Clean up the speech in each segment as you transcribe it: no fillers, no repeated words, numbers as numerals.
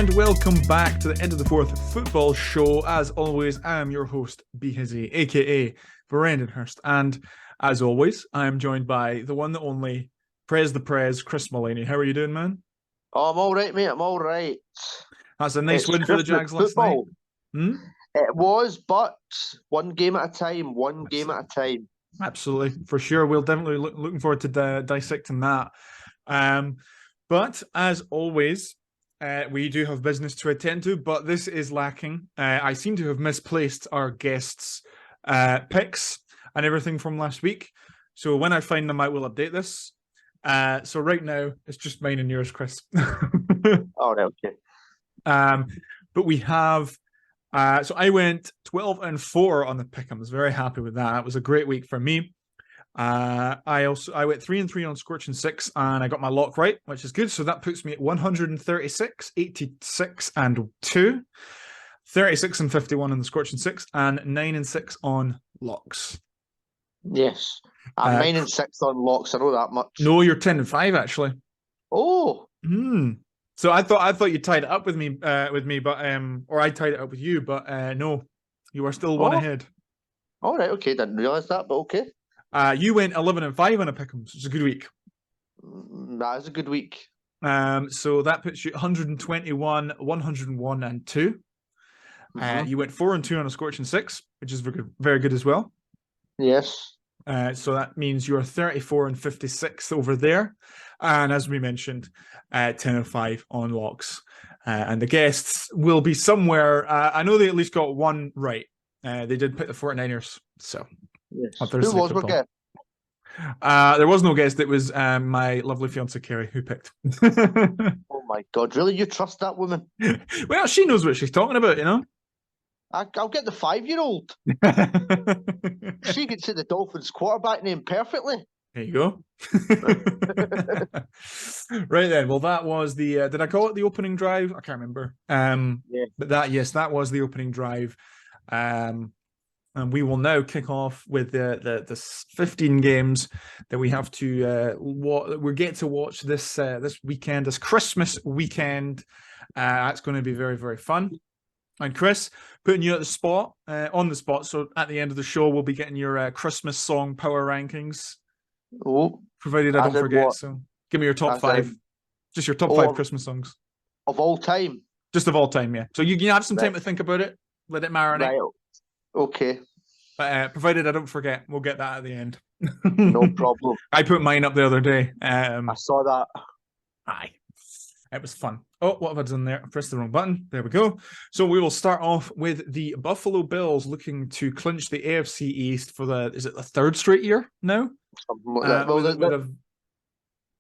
and welcome back to the End of the Fourth Football Show. As always, I am your host, B-Hizzy, aka Brendan Hurst, and as always, I am joined by the one, the only, Prez the Prez, Chris Mullaney. How are you doing, man? Oh, I'm all right, mate. I'm all right. That's a nice It's win for the Christmas Jags last football. night. It was, but one game at a time. One game at a time. Absolutely, for sure. We'll definitely looking forward to dissecting that. But as always, we do have business to attend to, but this is lacking. I seem to have misplaced our guests' picks and everything from last week. So when I find them, I will update this. So right now, it's just mine and yours, Chris. All right, okay. But we have. So I went 12-4 on the pick. I was very happy with that. It was a great week for me. I went 3-3 on Scorch and 6, and I got my lock right, which is good. So that puts me at 136, 86 and 2, 36 and 51 on the Scorch and 6, and 9-6 on locks. Yes, I'm 9-6 on locks. I know that much. No, you're 10-5 actually. Oh. So I thought you tied it up with me, but or I tied it up with you, but no, you are still one ahead. All right, okay. Didn't realise that, but okay. You went 11-5 on a pick'em, so it's a good week. That is a good week. So that puts you 121, 101 and 2. You went 4-2 on a Scorch and 6, which is very good as well. Yes. So that means you're 34 and 56 over there. And as we mentioned, 10-5 on locks. And the guests will be somewhere. I know they at least got one right. They did pick the 49ers. So, yes. Who was our guest? There was no guest. It was my lovely fiance Kerry who picked. Oh my God! Really, you trust that woman? Well, she knows what she's talking about, you know. I'll get the 5-year-old. She could say the Dolphins quarterback name perfectly. There you go. Right then. Well, that was the. Did I call it the opening drive? I can't remember. Yeah. But that was the opening drive. And we will now kick off with the 15 games that we have to we get to watch this weekend, this Christmas weekend. That's going to be very, very fun. And Chris, putting you on the spot. So at the end of the show, we'll be getting your Christmas song power rankings. Oh, provided I don't forget. What? So give me your top 5. Just your top 5 Christmas songs of all time. Just of all time, yeah. So you can have some time to think about it. Let it marinate. Right. Okay. But provided I don't forget, we'll get that at the end. No problem. I put mine up the other day. I saw that. Aye. It was fun. Oh, what have I done there? I pressed the wrong button. There we go. So we will start off with the Buffalo Bills looking to clinch the AFC East for is it the 3rd straight year now?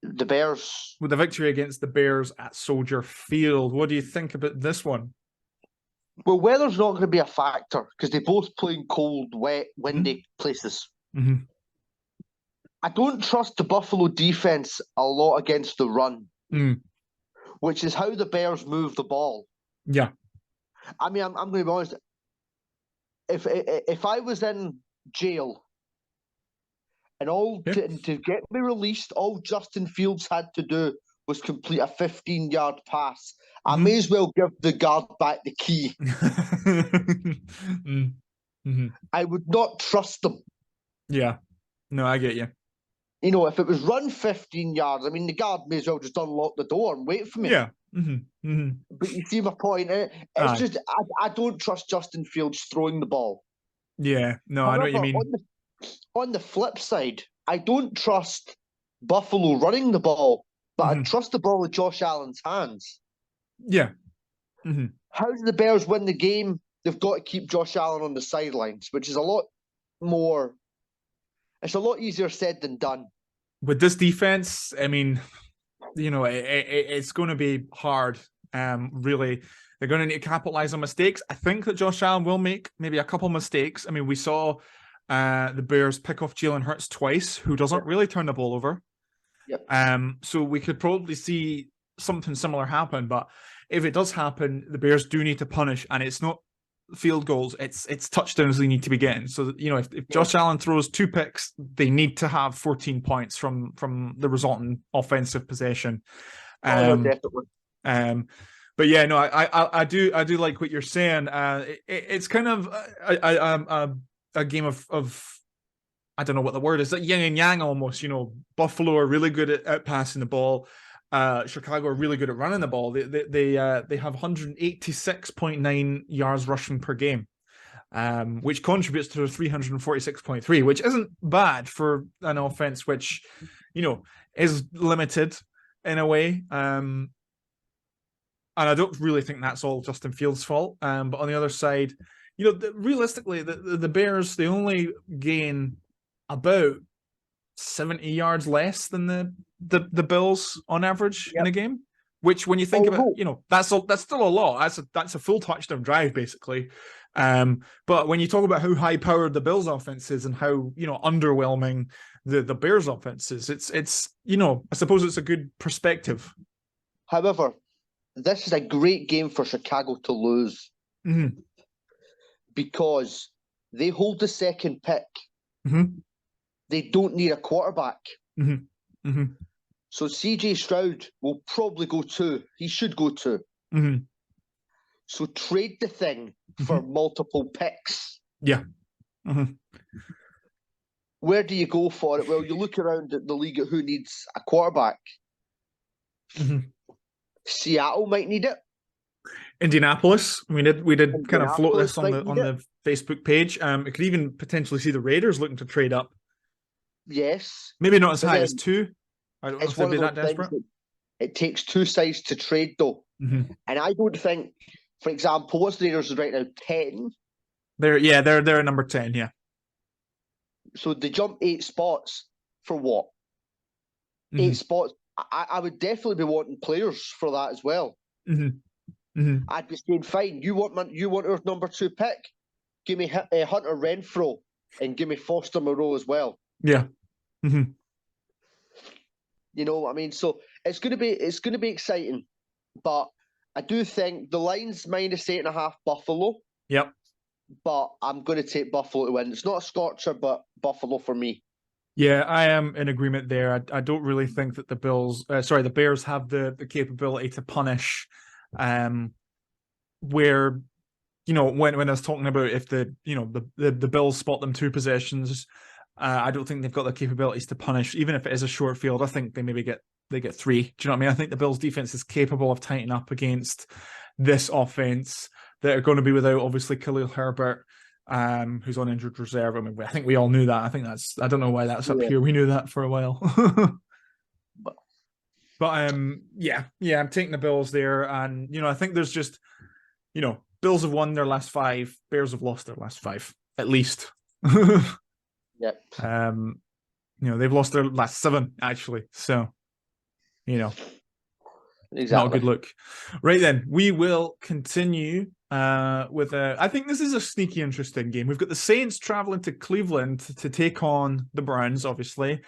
The Bears. With a victory against the Bears at Soldier Field. What do you think about this one? Well, weather's not going to be a factor because they both play in cold, wet, windy places. Mm-hmm. I don't trust the Buffalo defense a lot against the run. Which is how the Bears move the ball. Yeah. I mean, I'm going to be honest. If I was in jail and to get me released, all Justin Fields had to do was complete a 15-yard pass. I may as well give the guard back the key. I would not trust them. Yeah. No, I get you. You know, if it was run 15 yards, I mean, the guard may as well just unlock the door and wait for me. Yeah. But you see my point? It's just, I don't trust Justin Fields throwing the ball. Yeah. No, however, I know what you mean. On the flip side, I don't trust Buffalo running the ball, but I trust the ball in Josh Allen's hands. Yeah. How do the Bears win the game? They've got to keep Josh Allen on the sidelines, which is a lot more... It's a lot easier said than done. With this defense, I mean, you know, it's going to be hard. Really, they're going to need to capitalize on mistakes. I think that Josh Allen will make maybe a couple mistakes. I mean, we saw the Bears pick off Jalen Hurts twice, who doesn't really turn the ball over. Yep. So we could probably see something similar happen. But if it does happen, the Bears do need to punish, and it's not field goals, it's touchdowns they need to be getting. So, you know, if Josh Allen throws 2 picks, they need to have 14 points from the resulting offensive possession. Definitely. But But yeah, no, I do like what you're saying. It's kind of a game of I don't know what the word is, like yin and yang almost. Buffalo are really good at passing the ball. Chicago are really good at running the ball. They have 186.9 yards rushing per game, which contributes to 346.3, which isn't bad for an offense which, is limited in a way. And I don't really think that's all Justin Fields' fault. But on the other side, realistically, the Bears, they only gain about 70 yards less than the Bills on average in a game. Which, when you think about, that's still a lot. That's a full touchdown drive basically. But when you talk about how high powered the Bills offense is and how underwhelming the Bears offense is, it's I suppose it's a good perspective. However, this is a great game for Chicago to lose because they hold the second pick. They don't need a quarterback. So CJ Stroud will probably go 2. He should go 2. So trade the thing for multiple picks. Yeah. Where do you go for it? Well, you look around at the league at who needs a quarterback. Seattle might need it. Indianapolis. We did kind of float this on the Facebook page. You could even potentially see the Raiders looking to trade up. Yes. Maybe not as high as 2. I don't know if they'd be that desperate. It takes 2 sides to trade, though. And I don't think, for example, what's the Raiders right now? 10? They're at number 10, yeah. So they jump 8 spots for what? 8 spots. I would definitely be wanting players for that as well. I'd be saying, fine, you want our number 2 pick? Give me Hunter Renfrow and give me Foster Moreau as well. Yeah. You know what I mean? So it's gonna be exciting. But I do think the line's -8.5 Buffalo. Yep. But I'm gonna take Buffalo to win. It's not a scorcher, but Buffalo for me. Yeah, I am in agreement there. I don't really think that the Bears have the capability to punish where when I was talking about if the Bills spot them 2 possessions, I don't think they've got the capabilities to punish, even if it is a short field. I think they maybe get 3. Do you know what I mean? I think the Bills defense is capable of tightening up against this offense that are going to be without obviously Khalil Herbert, who's on injured reserve. I mean, I think we all knew that. I don't know why that's up here. We knew that for a while. But I'm taking the Bills there, and I think there's just Bills have won their last 5, Bears have lost their last 5 at least. Yep. They've lost their last 7 actually. So, exactly. Not a good look. Right then, we will continue with I think this is a sneaky, interesting game. We've got the Saints traveling to Cleveland to take on the Browns, obviously.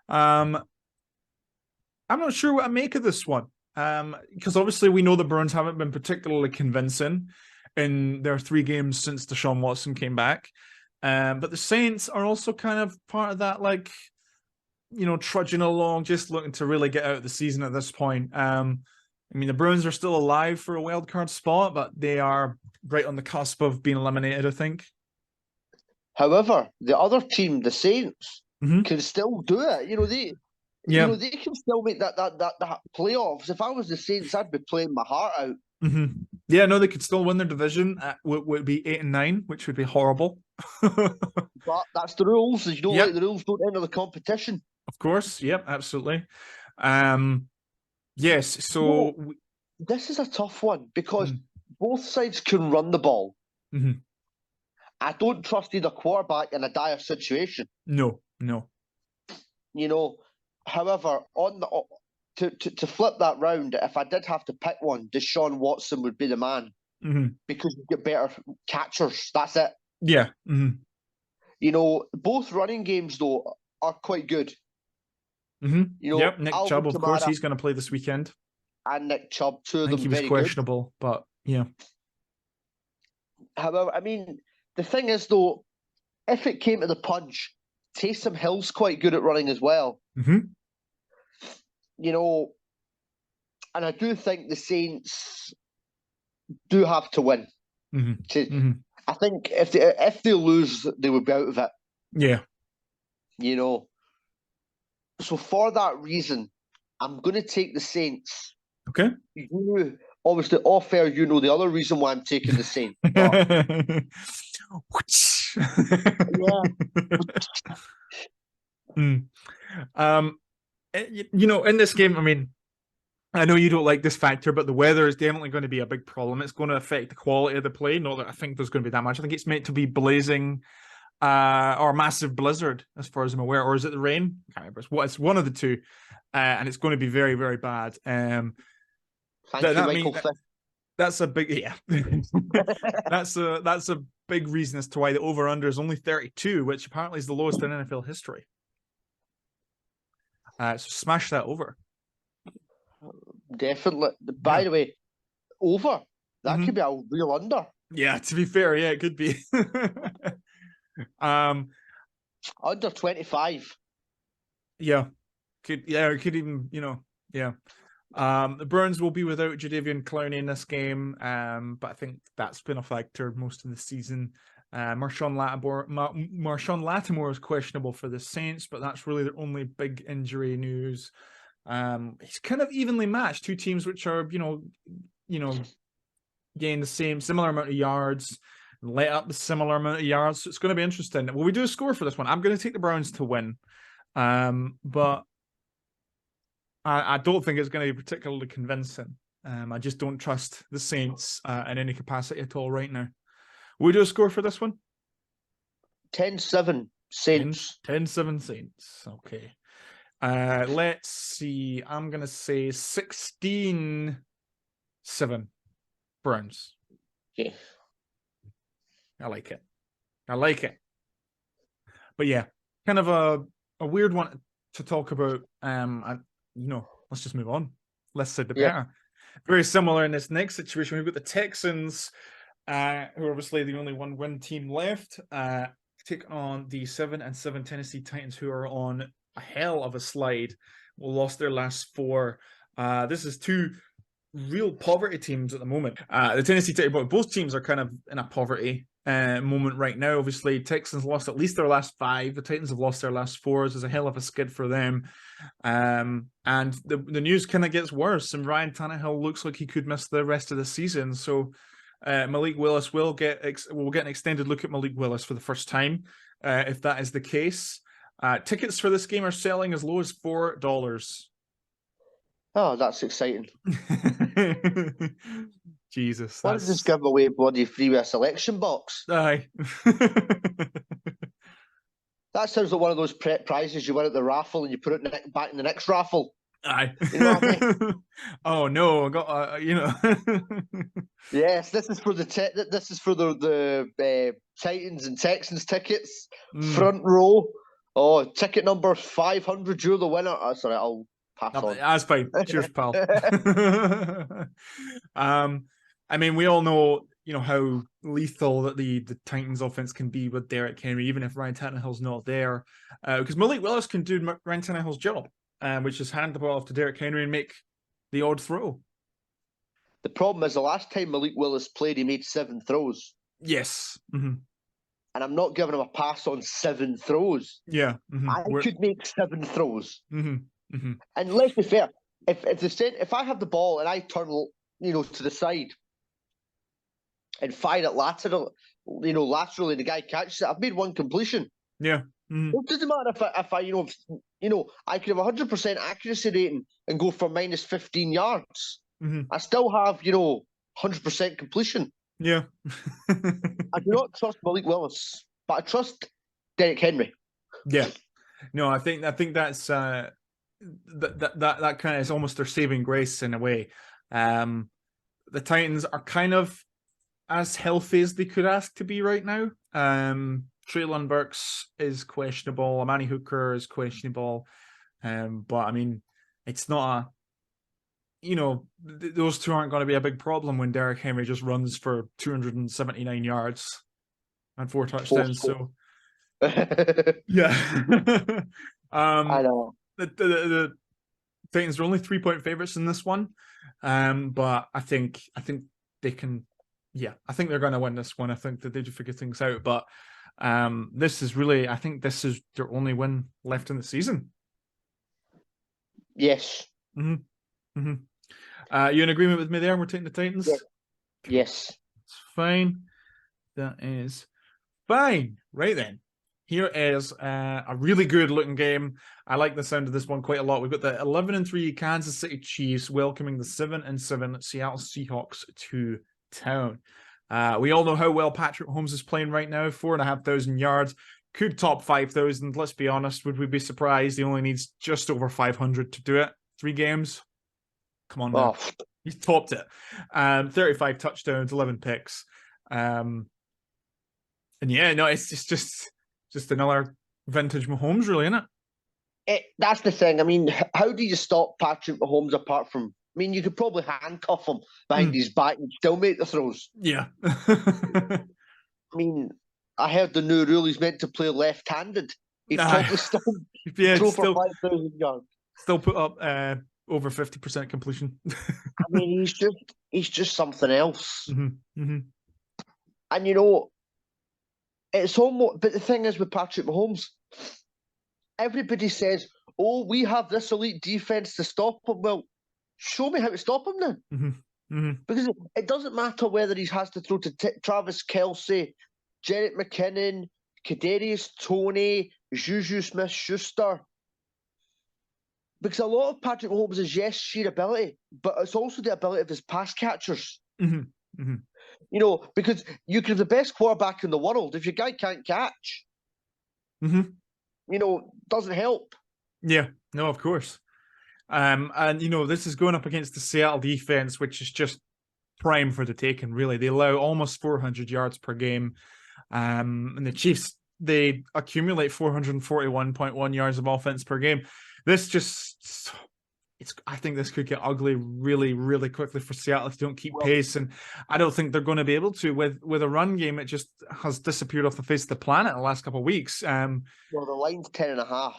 I'm not sure what I make of this one. Because obviously we know the Browns haven't been particularly convincing in their 3 games since Deshaun Watson came back. But the Saints are also kind of part of that, trudging along, just looking to really get out of the season at this point. The Browns are still alive for a wild card spot, but they are right on the cusp of being eliminated, I think. However, the other team, the Saints, can still do it. They can still make that playoffs. If I was the Saints, I'd be playing my heart out. Yeah, no, they could still win their division. Would be 8 and 9, which would be horrible. But that's the rules. If you don't like the rules, don't enter the competition. Of course, yep, absolutely. Yes, so this is a tough one because both sides can run the ball. I don't trust either quarterback in a dire situation. No. However, to flip that round, if I did have to pick one, Deshaun Watson would be the man because you get better catchers. That's it. Yeah. Both running games though are quite good. Yep, Nick Alvin Chubb, of Kamara, course, he's going to play this weekend. And Nick Chubb, 2 of them he was very questionable, good. But yeah. However, the thing is though, if it came to the punch, Taysom Hill's quite good at running as well. And I do think the Saints do have to win. I think if they lose, they would be out of it. Yeah. So for that reason, I'm going to take the Saints. Okay. You obviously off air, the other reason why I'm taking the Saints. In this game, I mean, I know you don't like this factor, but the weather is definitely going to be a big problem. It's going to affect the quality of the play. Not that I think there's going to be that much. I think it's meant to be blazing or a massive blizzard, as far as I'm aware. Or is it the rain? I can't remember. It's one of the two. And it's going to be very, very bad. Thank you, Michael. That's a big, that's a big reason as to why the over-under is only 32, which apparently is the lowest in NFL history. So smash that over. Definitely. By the way, over. That could be a real under. Yeah, to be fair, it could be. Under 25. Yeah. It could even, the Browns will be without Jadeveon Clowney in this game, but I think that's been a factor most of the season. Marshawn Lattimore is questionable for the Saints, but that's really their only big injury news. He's kind of evenly matched. Two teams which are, gain the similar amount of yards, let up the similar amount of yards. So it's going to be interesting. Will we do a score for this one? I'm going to take the Browns to win, but I don't think it's going to be particularly convincing. I just don't trust the Saints in any capacity at all right now. Will we do a score for this one? 10-7 Saints. 10-7 Saints. Okay. Let's see. I'm going to say 16-7 Browns. Okay. I like it. But yeah, kind of a weird one to talk about. Let's just move on. Less said the better. Very similar in this next situation. We've got the Texans, who are obviously the only one-win team left, take on the 7-7 Tennessee Titans, who are on a hell of a slide. Lost their last 4. This is two real poverty teams at the moment. The Tennessee Titans, but both teams are kind of in a poverty moment right now. Obviously, Texans lost at least their last 5. The Titans have lost their last 4. This is a hell of a skid for them. And the news kind of gets worse. And Ryan Tannehill looks like he could miss the rest of the season. So Malik Willis will get an extended look at Malik Willis for the first time, if that is the case. Tickets for this game are selling as low as $4. Oh, that's exciting. Jesus. Why don't you just give away bloody freeway selection box? Aye. That sounds like one of those prizes you win at the raffle and you put it back in the next raffle. Aye. You know what I mean? Oh no, I got Yes, this is for the Titans and Texans tickets. Front row. Oh, ticket number 500. You're the winner. Oh, sorry, I'll pass on. That's fine. Cheers, pal. I mean, we all know, how lethal that the Titans offense can be with Derrick Henry, even if Ryan Tannehill's not there. Because Malik Willis can do Ryan Tannehill's job, which is hand the ball off to Derrick Henry and make the odd throw. The problem is the last time Malik Willis played, he made 7 throws. Yes. Mm-hmm. And I'm not giving him a pass on 7 throws. Yeah. Mm-hmm. I could make 7 throws. Mm-hmm. Mm-hmm. And let's be fair, if I have the ball and I turn, to the side and fire it laterally, the guy catches it, I've made 1 completion. Yeah. Mm-hmm. It doesn't matter if I could have 100% accuracy rating and go for minus 15 yards. Mm-hmm. I still have, 100% completion. Yeah. I do not trust Malik Willis, but I trust Derrick Henry. Yeah. No, I think that's that kind of is almost their saving grace in a way. The Titans are kind of as healthy as they could ask to be right now. Treylon Burks is questionable. Amani Hooker is questionable. But I mean, it's not those two aren't going to be a big problem when Derrick Henry just runs for 279 yards and 4 touchdowns. So yeah. I know. The Titans are only 3-point favorites in this one. But I think they can. Yeah, I think they're going to win this one. I think that they do figure things out. But this is really, I think this is their only win left in the season. Yes. Mm-hmm. Mm-hmm. You in agreement with me there? We're taking the Titans? Yes. Yes. It's fine. That is fine. Right then. Here is a really good looking game. I like the sound of this one quite a lot. We've got the 11-3 Kansas City Chiefs welcoming the 7-7 Seattle Seahawks to town. We all know how well Patrick Mahomes is playing right now. 4,500 yards. Could top 5,000. Let's be honest. Would we be surprised? He only needs just over 500 to do it. 3 games. Come on now. Oh. He's topped it. 35 touchdowns, 11 picks. And yeah, no, it's just another vintage Mahomes, really, isn't it? That's the thing. I mean, how do you stop Patrick Mahomes apart from... I mean, you could probably handcuff him behind his back and still make the throws. Yeah. I mean, I heard the new rule, he's meant to play left-handed. He'd probably still throw for 5,000 yards. Still put up over 50% completion. I mean, he's just something else. Mm-hmm. Mm-hmm. And, you know, it's almost... But the thing is with Patrick Mahomes, everybody says, oh, we have this elite defense to stop him. Well, show me how to stop him then. Mm-hmm. Mm-hmm. Because it doesn't matter whether he has to throw to Travis Kelce, Jerick McKinnon, Kadarius Toney, Juju Smith-Schuster. Because a lot of Patrick Mahomes is, yes, sheer ability, but it's also the ability of his pass catchers. Mm-hmm. Mm-hmm. You know, because you can have the best quarterback in the world. If your guy can't catch, mm-hmm. you know, doesn't help. Yeah, no, of course. And, you know, this is going up against the Seattle defense, which is just prime for the taking, really. They allow almost 400 yards per game. And the Chiefs, they accumulate 441.1 yards of offense per game. This just... I think this could get ugly really, really quickly for Seattle if they don't keep pace. And I don't think they're going to be able to with a run game. It just has disappeared off the face of the planet in the last couple of weeks. Well, the line's 10.5.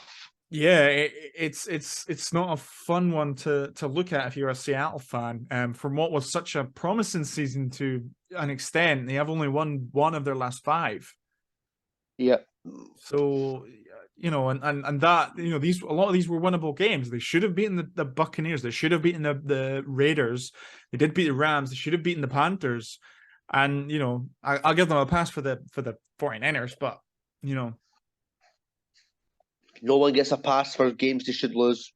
Yeah, it's not a fun one to look at if you're a Seattle fan. From what was such a promising season to an extent, they have only won 1 of their last 5. Yeah. So, you know, and that, you know, a lot of these were winnable games. They should have beaten the Buccaneers. They should have beaten the Raiders. They did beat the Rams. They should have beaten the Panthers. And, you know, I'll give them a pass for the 49ers, but, you know. No one gets a pass for games they should lose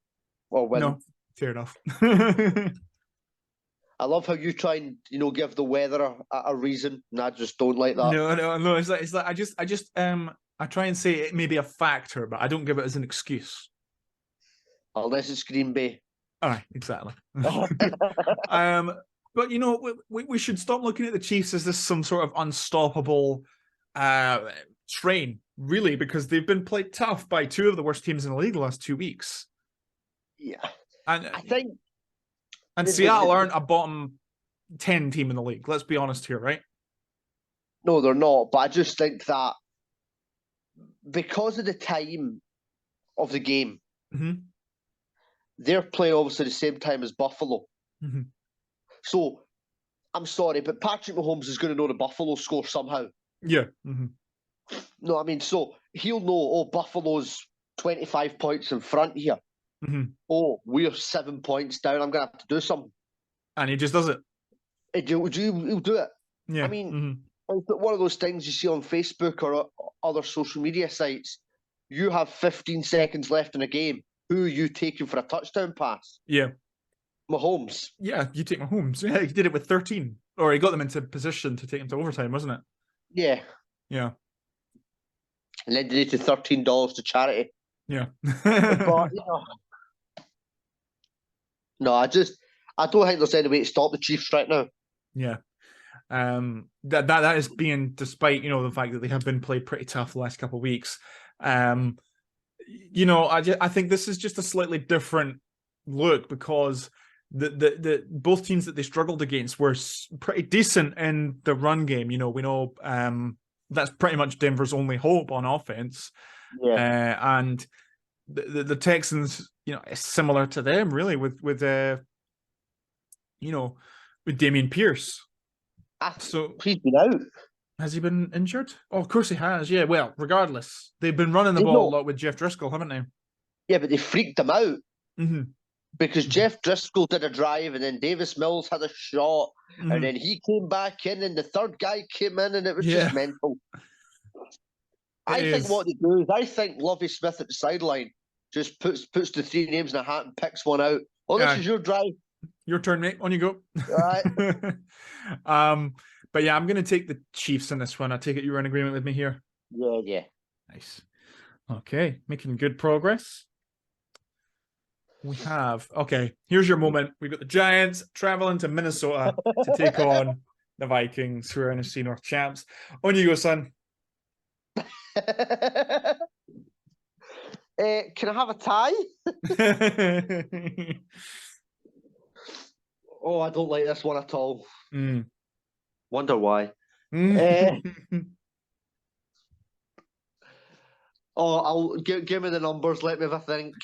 or win. No, fair enough. I love how you try and, you know, give the weather a reason, and I just don't like that. No. It's like I try and say it may be a factor, but I don't give it as an excuse. Unless it's Green Bay. All right, exactly. But, you know, we should stop looking at the Chiefs as this some sort of unstoppable train, really, because they've been played tough by 2 of the worst teams in the league the last 2 weeks. Yeah. And I think... And Seattle aren't a bottom 10 team in the league. Let's be honest here, right? No, they're not. But I just think that because of the time of the game, they're playing obviously the same time as Buffalo. Mm-hmm. So, I'm sorry, but Patrick Mahomes is going to know the Buffalo score somehow. Yeah. Mm-hmm. No, I mean, so he'll know, oh, Buffalo's 25 points in front here. Mm-hmm. Oh, we're 7 points down. I'm going to have to do something. And he just does it. He'll do it. Yeah. I mean, it's one of those things you see on Facebook or other social media sites. You have 15 seconds left in a game. Who are you taking for a touchdown pass? Yeah. Mahomes. Yeah, you take Mahomes. Yeah, he did it with 13. Or he got them into position to take them to overtime, wasn't it? Yeah. Yeah. And then donated $13 to charity. Yeah. But, you know, no, I don't think there's any way to stop the Chiefs right now. Yeah. That is being despite, you know, the fact that they have been played pretty tough the last couple of weeks. You know, I think this is just a slightly different look because the both teams that they struggled against were pretty decent in the run game. You know, we know that's pretty much Denver's only hope on offense. Yeah. And the Texans, you know, is similar to them really with you know, with Dameon Pierce. So he's been out. has he been injured? Oh, of course he has. Yeah. Well, regardless, they've been running the ball a lot with Jeff Driscoll, haven't they? Yeah, but they freaked him out. Mm-hmm. Because Jeff Driscoll did a drive, and then Davis Mills had a shot, and then he came back in, and the third guy came in, and it was just mental. I think what they do is, I think Lovie Smith at the sideline just puts the three names in a hat and picks one out. Oh, this is your drive. Your turn, mate. On you go. All right. But yeah, I'm going to take the Chiefs in this one. I take it you're in agreement with me here. Yeah. Nice. Okay, making good progress. We have, okay, here's your moment. We've got the Giants traveling to Minnesota to take on the Vikings, who are NFC North champs. On you go, son. Can I have a tie? Oh, I don't like this one at all. Wonder why. I'll give me the numbers. Let me have a think.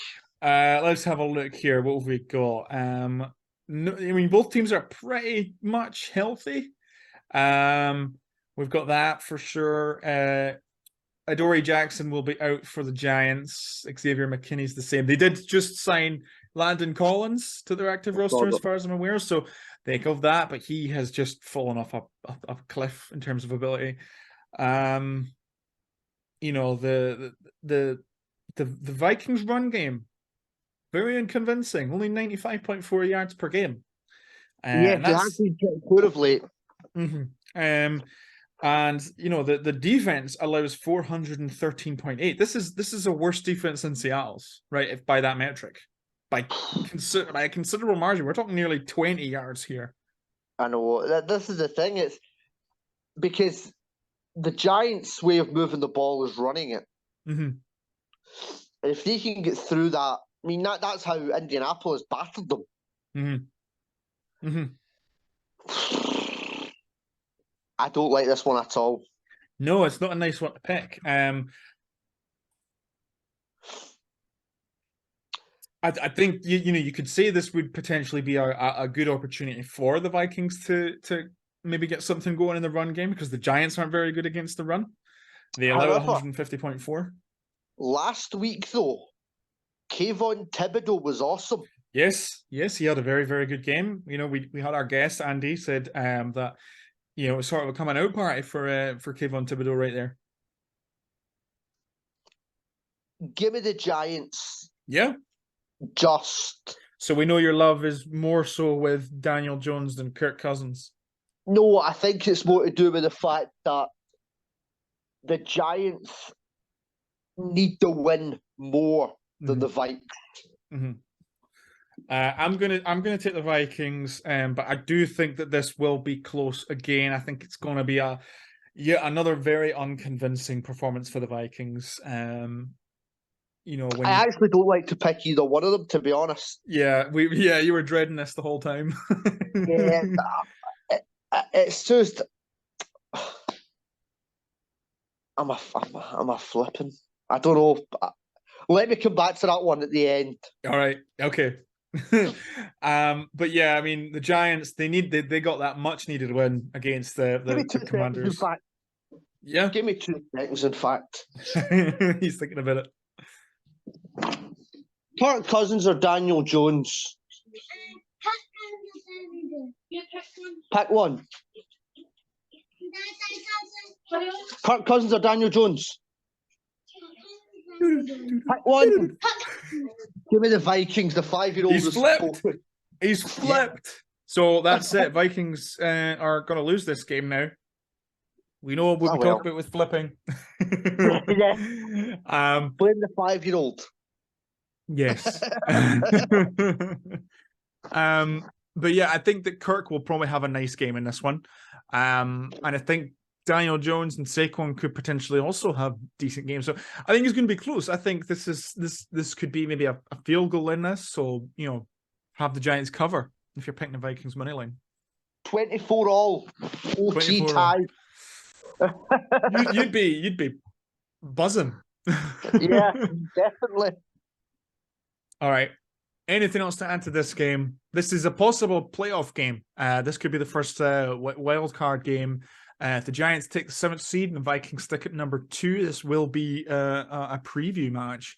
Let's have a look here. What have we got? No, I mean, both teams are pretty much healthy. We've got that for sure. Adoree Jackson will be out for the Giants. Xavier McKinney's the same. They did just sign Landon Collins to their active roster, as far as I'm aware. So think of that, but he has just fallen off a cliff in terms of ability. You know, the Vikings run game, very unconvincing. Only 95.4 yards per game. Yeah, that's good of late. And you know, the defense allows 413.8. This is a worse defense than Seattle's, right? If by that metric, by a considerable margin, we're talking nearly 20 yards here. I know. This is the thing. It's because the Giants' way of moving the ball is running it. If they can get through that, I mean, that's how Indianapolis battered them. I don't like this one at all. No, it's not a nice one to pick. I think you could say this would potentially be a good opportunity for the Vikings to maybe get something going in the run game, because the Giants aren't very good against the run. They allow 150.4. Last week, though, Kayvon Thibodeau was awesome. Yes, he had a very, very good game. You know, we had our guest Andy said that, you know, it's sort of a coming out party for Kayvon Thibodeau right there. Give me the Giants. Yeah. Just. So we know your love is more so with Daniel Jones than Kirk Cousins. No, I think it's more to do with the fact that the Giants need to win more than the Vikings. I'm gonna take the Vikings, but I do think that this will be close again. I think it's gonna be another very unconvincing performance for the Vikings. You know, I actually don't like to pick either one of them, to be honest. Yeah, you were dreading this the whole time. Yeah, it's just I'm a flipping. I don't know. Let me come back to that one at the end. All right. Okay. But yeah, I mean, the Giants, they got that much needed win against the Commanders. In fact. Yeah. Give me 2 seconds, in fact. He's thinking about it. Kirk Cousins or Daniel Jones? Pick one. Kirk Cousins or Daniel Jones? Pick one. Give me the Vikings, the 5-year-old. He's flipped. Yeah. So that's it. Vikings are going to lose this game now. We know what we talk about with flipping. Yeah. Blame the 5-year-old. Yes. But yeah, I think that Kirk will probably have a nice game in this one. And I think Daniel Jones and Saquon could potentially also have decent games. So I think it's going to be close. I think this could be maybe a field goal in this. So, you know, have the Giants cover if you're picking the Vikings money line. 24 all. OT tie. You'd be buzzing. Yeah, definitely. All right. Anything else to add to this game? This is a possible playoff game. This could be the first wild card game. If the Giants take the 7th seed and the Vikings stick at number 2, this will be a preview match.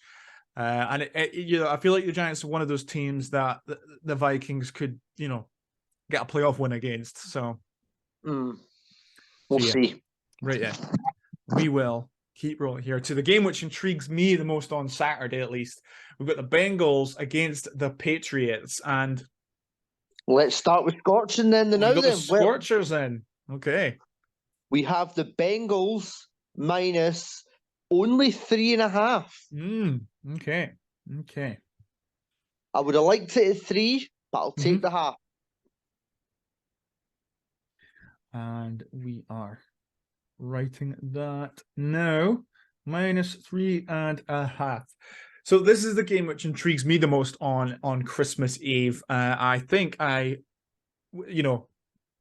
And I feel like the Giants are one of those teams that the Vikings could, get a playoff win against. So we'll see. Right, yeah. We will keep rolling here to the game which intrigues me the most on Saturday, at least. We've got the Bengals against the Patriots, and let's start with Scorching then. The Scorchers in. Okay. We have the Bengals minus only 3.5. Okay. I would have liked it at 3, but I'll take the half. And we are writing that now. Minus 3.5. So this is the game which intrigues me the most on Christmas Eve. I think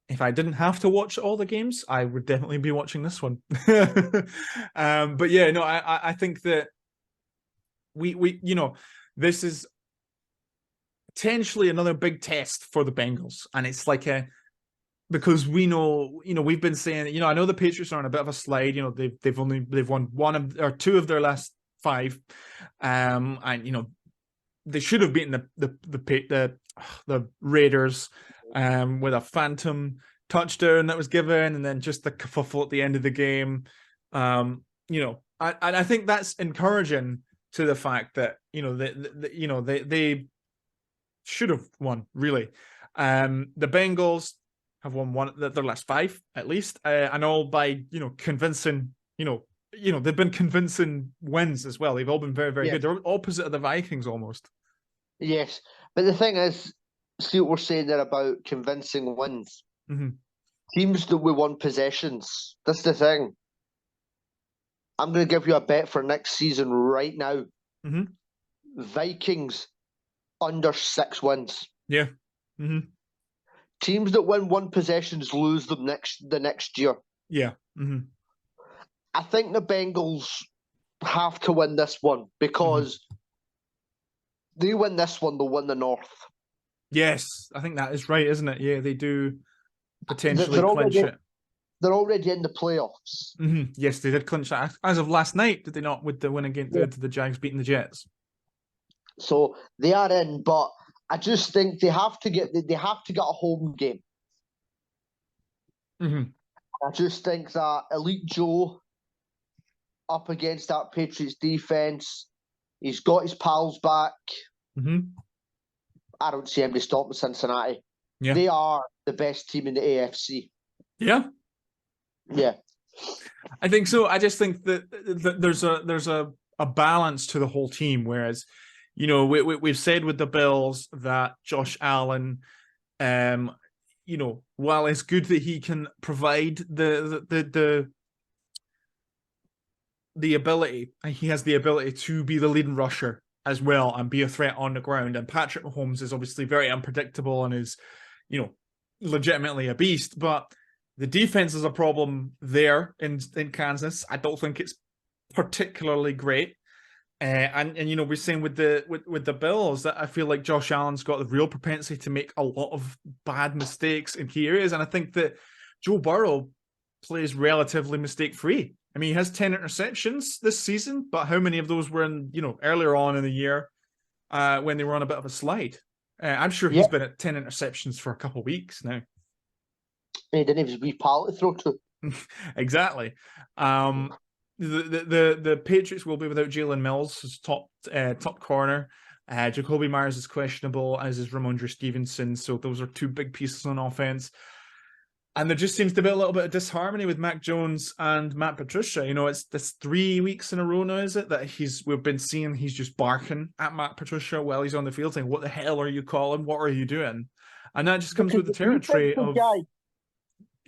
if I didn't have to watch all the games, I would definitely be watching this one. But yeah, no, I think that we this is potentially another big test for the Bengals, and it's like because we know, we've been saying, I know the Patriots are on a bit of a slide. They've won 1 or 2 of their last 5, and they should have beaten the Raiders with a phantom touchdown that was given, and then just the kerfuffle at the end of the game. And I think that's encouraging to the fact that they should have won, really. The Bengals have won their last 5 at least, and all by convincing. They've been convincing wins as well. They've all been very, very good. They're opposite of the Vikings almost. Yes, but the thing is, see what we're saying there about convincing wins. Teams that we won possessions. That's the thing. I'm going to give you a bet for next season right now. Vikings under 6 wins. Yeah. Teams that win 1 possessions lose them the next year. Yeah. I think the Bengals have to win this one because they win this one, they'll win the North. Yes, I think that is right, isn't it? Yeah, they do potentially clinch it. They're already in the playoffs. Yes, they did clinch that as of last night, did they not? With the win against the Jags beating the Jets. So they are in, but I just think they have to get a home game. I just think that Elite Joe up against that Patriots defense, he's got his pals back. I don't see anybody stopping Cincinnati. Yeah. They are the best team in the AFC. Yeah. Yeah. I think so. I just think that there's a balance to the whole team, whereas we've said with the Bills that Josh Allen, while it's good that he can provide the ability, he has the ability to be the leading rusher as well and be a threat on the ground. And Patrick Mahomes is obviously very unpredictable and is, legitimately a beast. But the defense is a problem there in Kansas. I don't think it's particularly great. And we're saying with the Bills that I feel like Josh Allen's got the real propensity to make a lot of bad mistakes in key areas, and I think that Joe Burrow plays relatively mistake-free. I mean, he has 10 interceptions this season, but how many of those were in earlier on in the year when they were on a bit of a slide? I'm sure he's been at 10 interceptions for a couple of weeks now. He didn't even have his wee pal to throw to. Exactly. The Patriots will be without Jalen Mills, his top corner. Jacoby Myers is questionable, as is Ramondre Stevenson. So those are 2 big pieces on offense. And there just seems to be a little bit of disharmony with Mac Jones and Matt Patricia. It's this 3 weeks in a row now, is it, that we've been seeing he's just barking at Matt Patricia while he's on the field, saying, "What the hell are you calling? What are you doing?" And that just comes with the territory of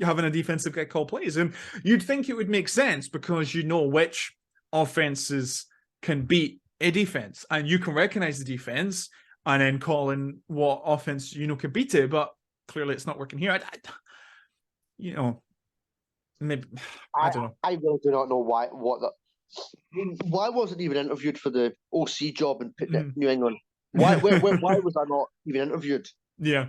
having a defensive guy call plays. And you'd think it would make sense because you know which offenses can beat a defense and you can recognize the defense and then call in what offense can beat it. But clearly it's not working here. Maybe I don't know. I really do not know why wasn't even interviewed for the OC job in New England. Why was I not even interviewed? Yeah.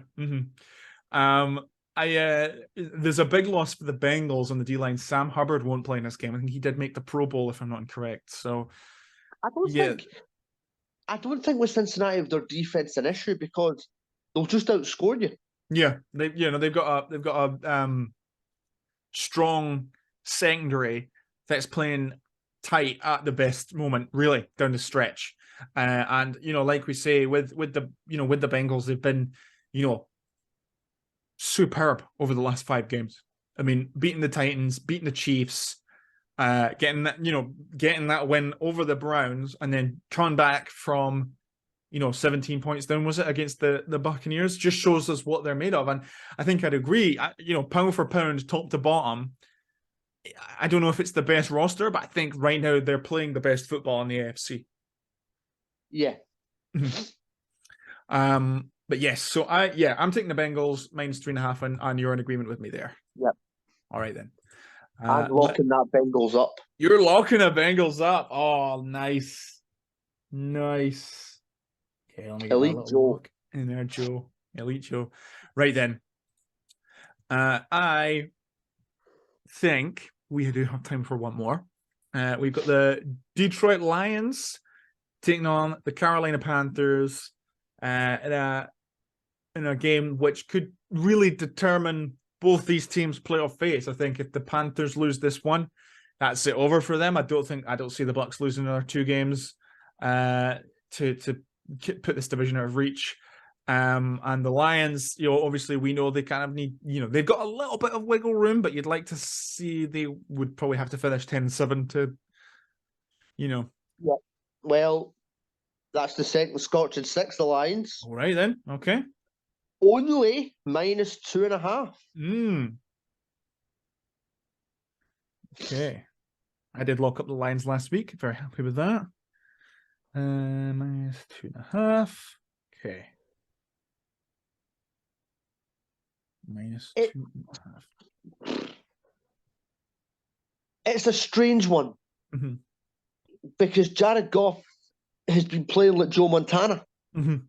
There's a big loss for the Bengals on the D line. Sam Hubbard won't play in this game. I think he did make the Pro Bowl, if I'm not incorrect. So I don't yeah, think I don't think with Cincinnati their defense an issue because they'll just outscore you. yeah, they've got a strong secondary that's playing tight at the best moment, really down the stretch. And like we say, with the Bengals, they've been superb over the last 5 games. I mean, beating the Titans, beating the Chiefs, getting that win over the Browns, and then coming back from 17 points down, was it, against the Buccaneers, just shows us what they're made of. And I think I'd agree, pound for pound, top to bottom, I don't know if it's the best roster, but I think right now they're playing the best football in the AFC. Yeah. But yes, so I'm taking the Bengals -3.5, and you're in agreement with me there. Yep. All right then. I'm locking that Bengals up. You're locking the Bengals up. Oh, nice. Okay, let me get Elite my little Joe. look in there, Joe. Elite Joe. Right then. I think we do have time for one more. We've got the Detroit Lions taking on the Carolina Panthers in a game which could really determine both these teams' playoff fates. I think if the Panthers lose this one, that's it over for them. I don't see the Bucs losing another 2 games to put this division out of reach. And the Lions, obviously we know they kind of need, they've got a little bit of wiggle room, but you'd like to see they would probably have to finish 10-7 to, Yeah. Well, that's the second scorching 6, the Lions. All right then. Okay. Only -2.5. Okay. I did lock up the Lions last week. Very happy with that. -2.5. Okay. -2.5. It's a strange one because Jared Goff has been playing like Joe Montana, and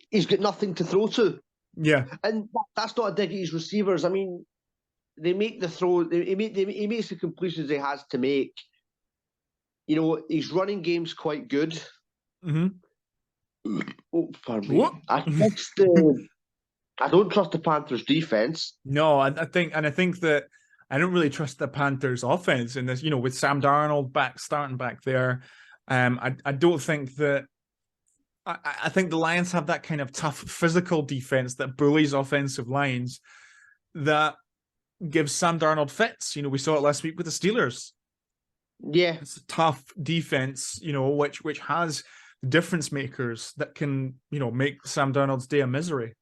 he's got nothing to throw to. Yeah, and that's not a dig at his receivers. I mean, they make the throw. He makes the completions he has to make. His running game's quite good. Oh, pardon me. I don't trust the Panthers' defense. No, I think that I don't really trust the Panthers' offense in this. With Sam Darnold starting back there, I don't think that. I think the Lions have that kind of tough physical defense that bullies offensive lines that gives Sam Darnold fits. We saw it last week with the Steelers. Yeah, it's a tough defense, which has difference makers that can, make Sam Darnold's day a misery.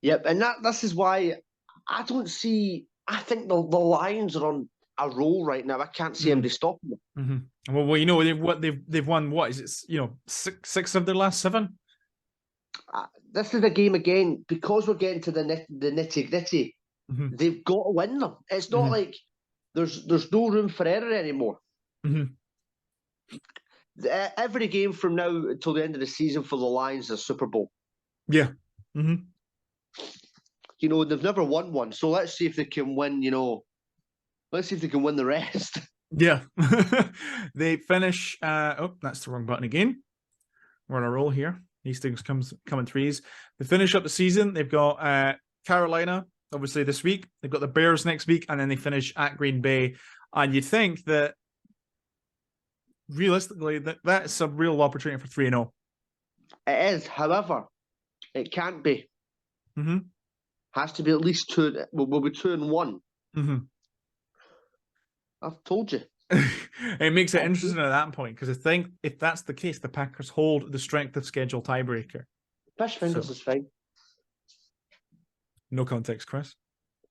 Yep, and this is why I don't see. I think the Lions are on a roll right now. I can't see anybody stopping them. Well, they've won what is it? Six of their last 7. This is a game again because we're getting to the nitty gritty. They've got to win them. It's not like there's no room for error anymore. Every game from now until the end of the season for the Lions is a Super Bowl. Yeah. They've never won one, so let's see if they can win. Let's see if they can win the rest. Yeah. They finish. That's the wrong button again. We're on a roll here. These things come in threes. They finish up the season. They've got Carolina, obviously, this week. They've got the Bears next week, and then they finish at Green Bay. And you'd think that, realistically, that's a real opportunity for 3-0. It is. However, it can't be. Has to be at least 2. We'll be 2-1. I've told you. It makes it interesting at that point, because I think if that's the case, the Packers hold the strength of schedule tiebreaker. Fish fingers is fine. No context, Chris.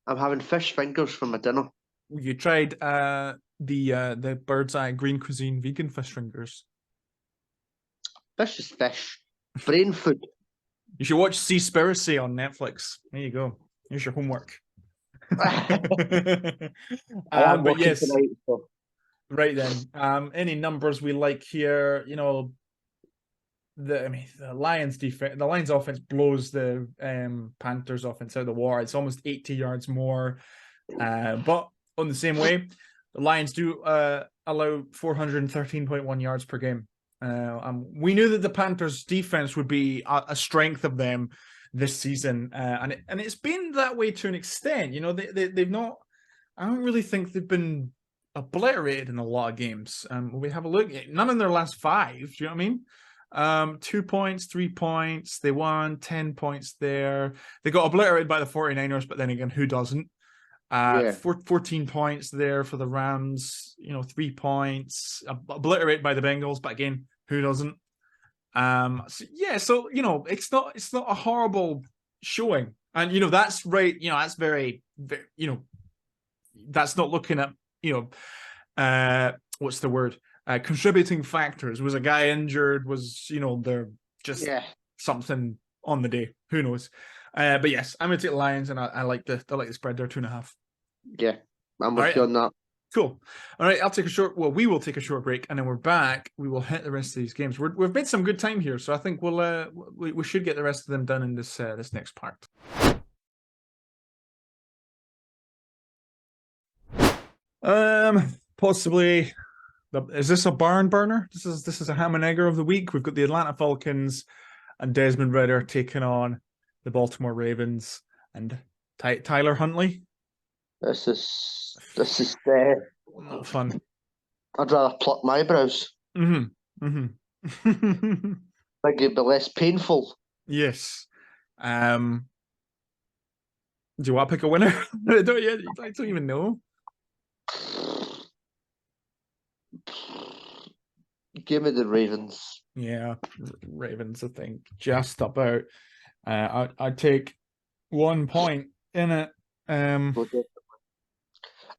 I'm having fish fingers for my dinner. You tried the Bird's Eye Green Cuisine vegan fish fingers. Fish is fish. Brain food. You should watch Seaspiracy on Netflix. There you go. Here's your homework. I am working tonight. So. Right then. Any numbers we like here? the Lions defense, the Lions offense blows the Panthers offense out of the water. It's almost 80 yards more. But on the same way, the Lions do allow 413.1 yards per game. We knew that the Panthers defense would be a strength of them this season, and it's been that way to an extent. You know, they've not. I don't really think they've been obliterated in a lot of games. We have a look. None in their last 5. Do you know what I mean? 2 points, 3 points. They won 10 points there. They got obliterated by the 49ers, but then again, who doesn't? 14 points there for the Rams. 3 points. Obliterated by the Bengals, but again, who doesn't? So it's not a horrible showing, and that's right. That's very, very that's not looking at what's the word? Contributing factors. Was a guy injured? Was there just something on the day? Who knows? But yes, I'm gonna take the Lions, and I like the spread there, 2.5. Yeah, I'm with you on that. Cool. All right, we will take a short break, and then we're back. We will hit the rest of these games. We've made some good time here, so I think we should get the rest of them done in this next part. Possibly. Is this a barn burner? This is a ham and egger of the week. We've got the Atlanta Falcons and Desmond Ridder taking on the Baltimore Ravens and Tyler Huntley. This is not fun. I'd rather pluck my eyebrows. Mm-hmm. Mm-hmm. Think it'd be less painful. Yes. Do you want to pick a winner? I don't even know. Give me the Ravens. Yeah, Ravens, I think, just about. I'd take 1 point in it.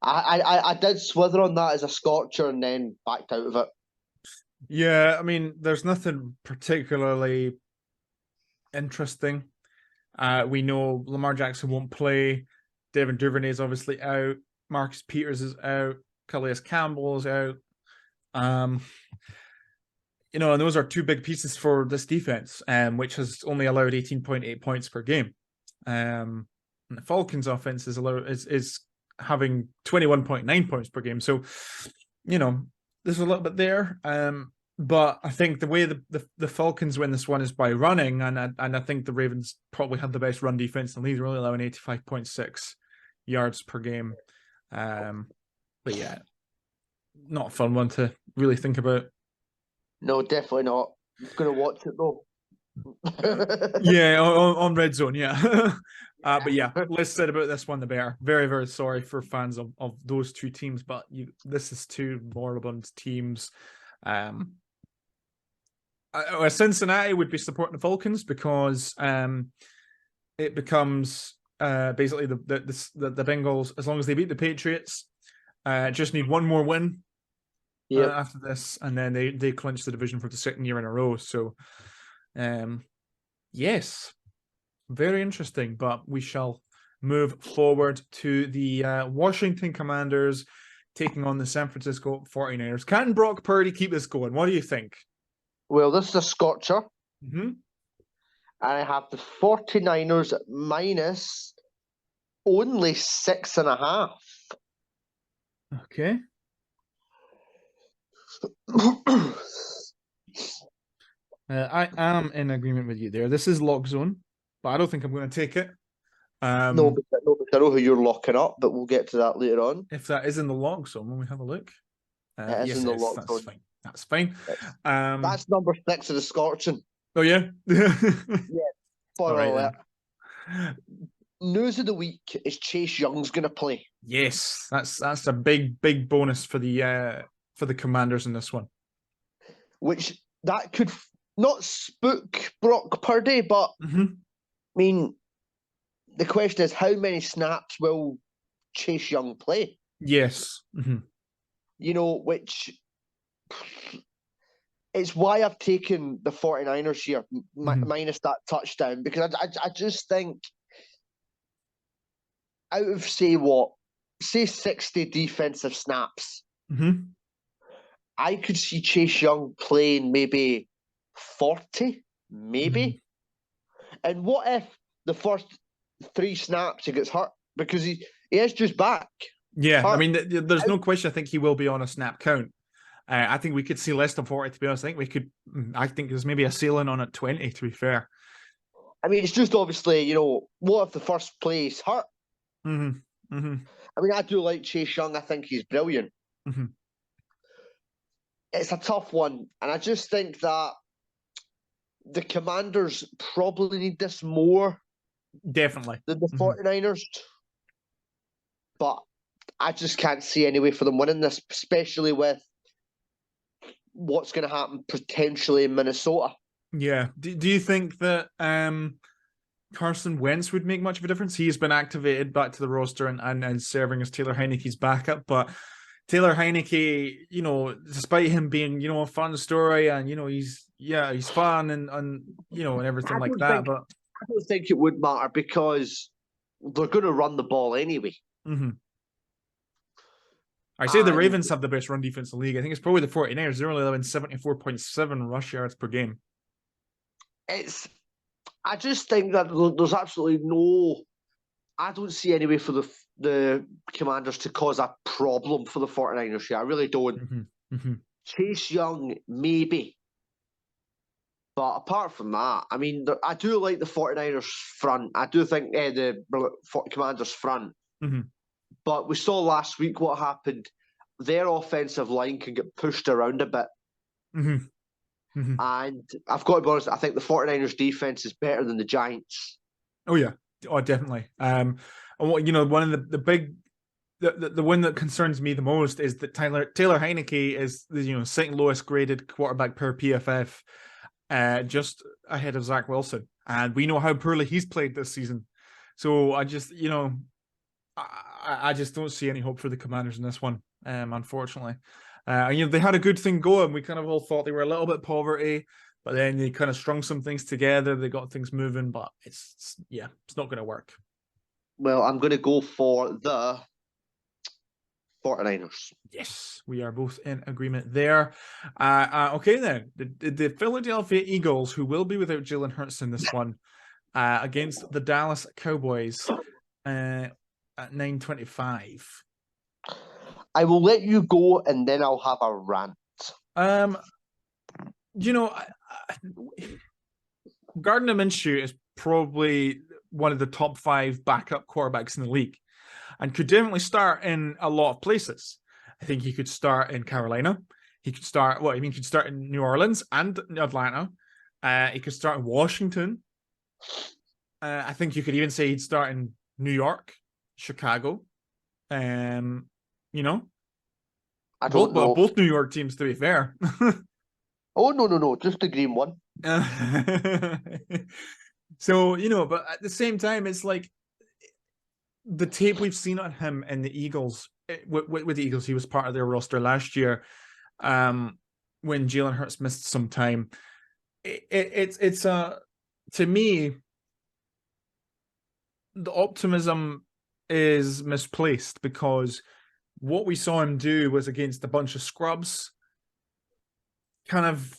I did slither on that as a scorcher and then backed out of it. Yeah, I mean, there's nothing particularly interesting. We know Lamar Jackson won't play. Devin Duvernay is obviously out. Marcus Peters is out. Calais Campbell is out. And those are 2 big pieces for this defense, which has only allowed 18.8 points per game. And the Falcons' offense is having 21.9 points per game. So, there's a little bit there. But I think the way the Falcons win this one is by running, and I think the Ravens probably have the best run defense in the league. They're only allowing 85.6 yards per game. But yeah, not a fun one to really think about. No, definitely not. I'm going to watch it though. Yeah, on Red Zone, yeah. But yeah, less said about this one, the better. Very, very sorry for fans of those 2 teams, but this is 2 moribund teams. Cincinnati would be supporting the Falcons because it becomes basically the Bengals, as long as they beat the Patriots, just need 1 more win after this, and then they clinch the division for the 2nd year in a row. So, yes, very interesting. But we shall move forward to the Washington Commanders taking on the San Francisco 49ers. Can Brock Purdy keep this going? What do you think? Well, this is a scorcher. Mm-hmm. And I have the 49ers minus only 6.5. Okay. I am in agreement with you there. This is lock zone, but I don't think I'm going to take it. No, but I know who you're locking up, but we'll get to that later on. If that is in the lock zone, when we have a look. Yes, in the lock that's zone. Fine. That's fine. That's number 6 of the scorching. Oh, yeah? Yeah. All right, News of the week is Chase Young's going to play. Yes, that's a big bonus for the Commanders in this one. Which that could not spook Brock Purdy, but I mean, the question is, how many snaps will Chase Young play? Yes. Mm-hmm. Which it's why I've taken the 49ers here, minus that touchdown, because I just think out of, say 60 defensive snaps, I could see Chase Young playing maybe 40, maybe. And what if the first 3 snaps he gets hurt? Because he is just back. Yeah, hurt. I mean, there's no question. I think he will be on a snap count. I think we could see less than 40, to be honest. I think there's maybe a ceiling on at 20, to be fair. I mean, it's just obviously, what if the first play is hurt? I mean, I do like Chase Young. I think he's brilliant. It's a tough one. And I just think that the Commanders probably need this more. Definitely. Than the 49ers. But I just can't see any way for them winning this, especially with what's going to happen potentially in Minnesota. Yeah. Do you think that Carson Wentz would make much of a difference? He's been activated back to the roster and serving as Taylor Heineke's backup, but Taylor Heineke, despite him being, a fun story and, he's fun and everything like that. But I don't think it would matter because they're going to run the ball anyway. I say the Ravens have the best run defense in the league. I think it's probably the 49ers. They're only allowing 74.7 rush yards per game. I just think that there's absolutely I don't see any way for the Commanders to cause a problem for the 49ers here. I really don't. Chase Young, maybe. But apart from that, I mean, I do like the 49ers front. I do think the Commanders front. But we saw last week what happened. Their offensive line can get pushed around a bit. And I've got to be honest, I think the 49ers defense is better than the Giants. Oh, yeah. Oh, definitely. And one of the big, the one that concerns me the most is that Taylor Heineke is the second lowest graded quarterback per PFF, just ahead of Zach Wilson. And we know how poorly he's played this season. So I just, I just don't see any hope for the Commanders in this one, unfortunately. They had a good thing going. We kind of all thought they were a little bit poverty, but then they kind of strung some things together. They got things moving, but it's not going to work. Well, I'm going to go for the 49ers. Yes, we are both in agreement there. Okay, then. The Philadelphia Eagles, who will be without Jalen Hurts in this one, against the Dallas Cowboys at 9:25. I will let you go, and then I'll have a rant. Gardner Minshew is probably one of the top 5 backup quarterbacks in the league and could definitely start in a lot of places. I think he could start in Carolina. He could start, he could start in New Orleans and Atlanta. He could start in Washington. I think you could even say he'd start in New York, Chicago. I don't know. Both New York teams, to be fair. Oh, no, just the green one. So, but at the same time, it's like the tape we've seen on him and the Eagles, with the Eagles, he was part of their roster last year when Jalen Hurts missed some time. It's to me, the optimism is misplaced because what we saw him do was against a bunch of scrubs, kind of,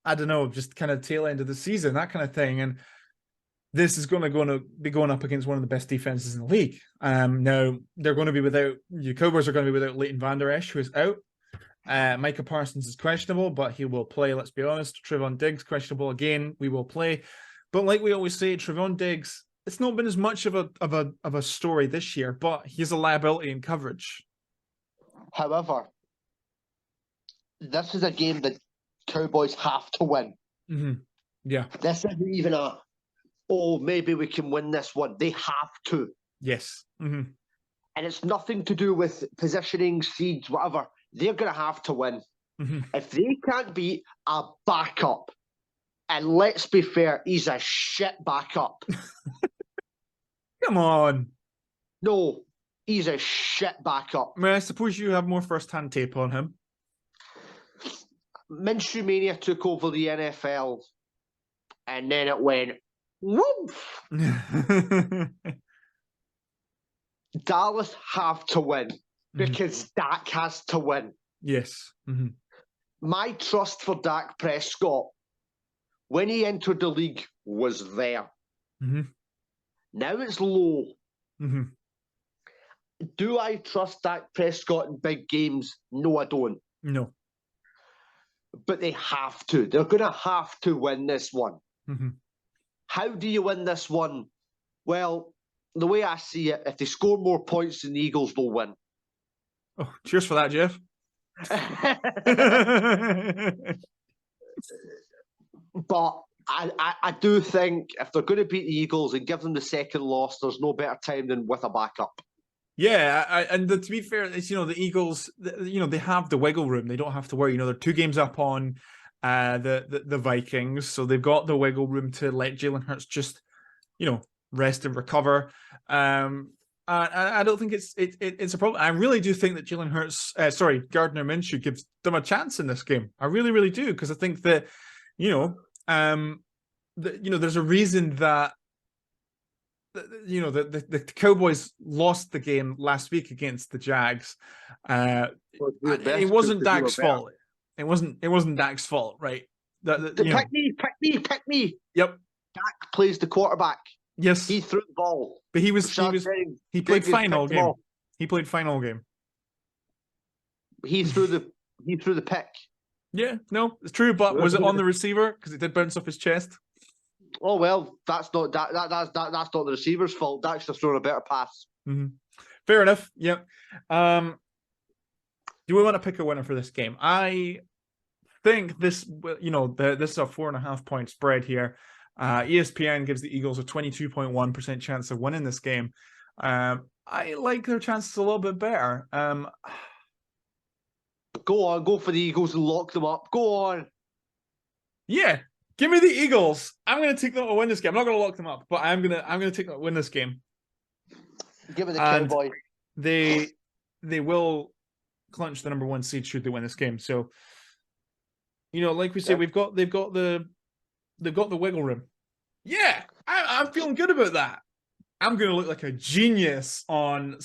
I don't know, just kind of tail end of the season, that kind of thing. And this is going to be going up against one of the best defenses in the league. Now, they're going to be without, the Cowboys are going to be without Leighton Vander Esch, who is out. Micah Parsons is questionable, but he will play, let's be honest. Trevon Diggs, questionable again, we will play. But like we always say, Trevon Diggs, it's not been as much of a story this year, but he's a liability in coverage. However, this is a game that Cowboys have to win. Yeah. This isn't even maybe we can win this one. They have to. Yes. And it's nothing to do with positioning, seeds, whatever. They're going to have to win. If they can't beat a backup, and let's be fair, he's a shit backup. Come on. No, he's a shit backup. I mean, I suppose you have more first-hand tape on him. Minshew Mania took over the NFL, and then it went woof. Dallas have to win because Dak has to win. Yes. My trust for Dak Prescott when he entered the league, was there. Mm-hmm. Now it's low. Mm-hmm. Do I trust Dak Prescott in big games? No, I don't. No. But they have to. They're going to have to win this one. Mm-hmm. How do you win this one? Well, the way I see it, if they score more points than the Eagles, they'll win. Oh, cheers for that, Jeff. But I do think if they're going to beat the Eagles and give them the second loss, there's no better time than with a backup. Yeah, and to be fair, it's, the Eagles, they have the wiggle room. They don't have to worry. They're 2 games up on the Vikings, so they've got the wiggle room to let Jalen Hurts just, rest and recover. I don't think it's a problem. I really do think that Jalen Hurts, Gardner Minshew gives them a chance in this game. I really, really do, because I think that, there's a reason that the Cowboys lost the game last week against the Jags. It wasn't Dak's fault. It wasn't Dak's fault, right? Pick me. Yep. Dak plays the quarterback. Yes, he threw the ball, but he played fine all game. He played fine all game. He threw the pick. Yeah, no, it's true. But was it on the receiver? Because it did bounce off his chest. Oh well, that's not that's not the receiver's fault. Dak's just thrown a better pass. Mm-hmm. Fair enough. Yep. Do we want to pick a winner for this game? I think this, this is a 4.5 point spread here. ESPN gives the Eagles a 22.1% chance of winning this game. I like their chances a little bit better. Go on, go for the Eagles and lock them up. Go on. Yeah, give me the Eagles. I'm going to take them to win this game. I'm not going to lock them up, but I'm going to take them to win this game. Give me the Cowboys. They will clinch the number 1 seed should they win this game. So, like we say, they've got the wiggle room. Yeah, I'm feeling good about that. I'm going to look like a genius on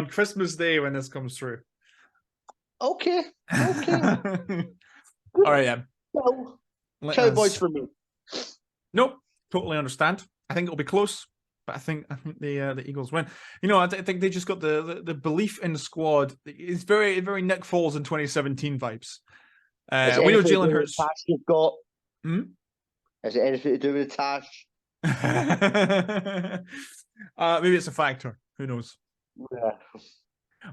Christmas Day when this comes through. Okay. All right, yeah. Well, Cowboys for me. Nope, totally understand. I think it'll be close, but I think the Eagles win. I think they just got the belief in the squad. It's very, very Nick Foles in 2017 vibes. We know Jalen Hurts. You've got. Is it anything to do with the Tash? Maybe it's a factor. Who knows? Yeah.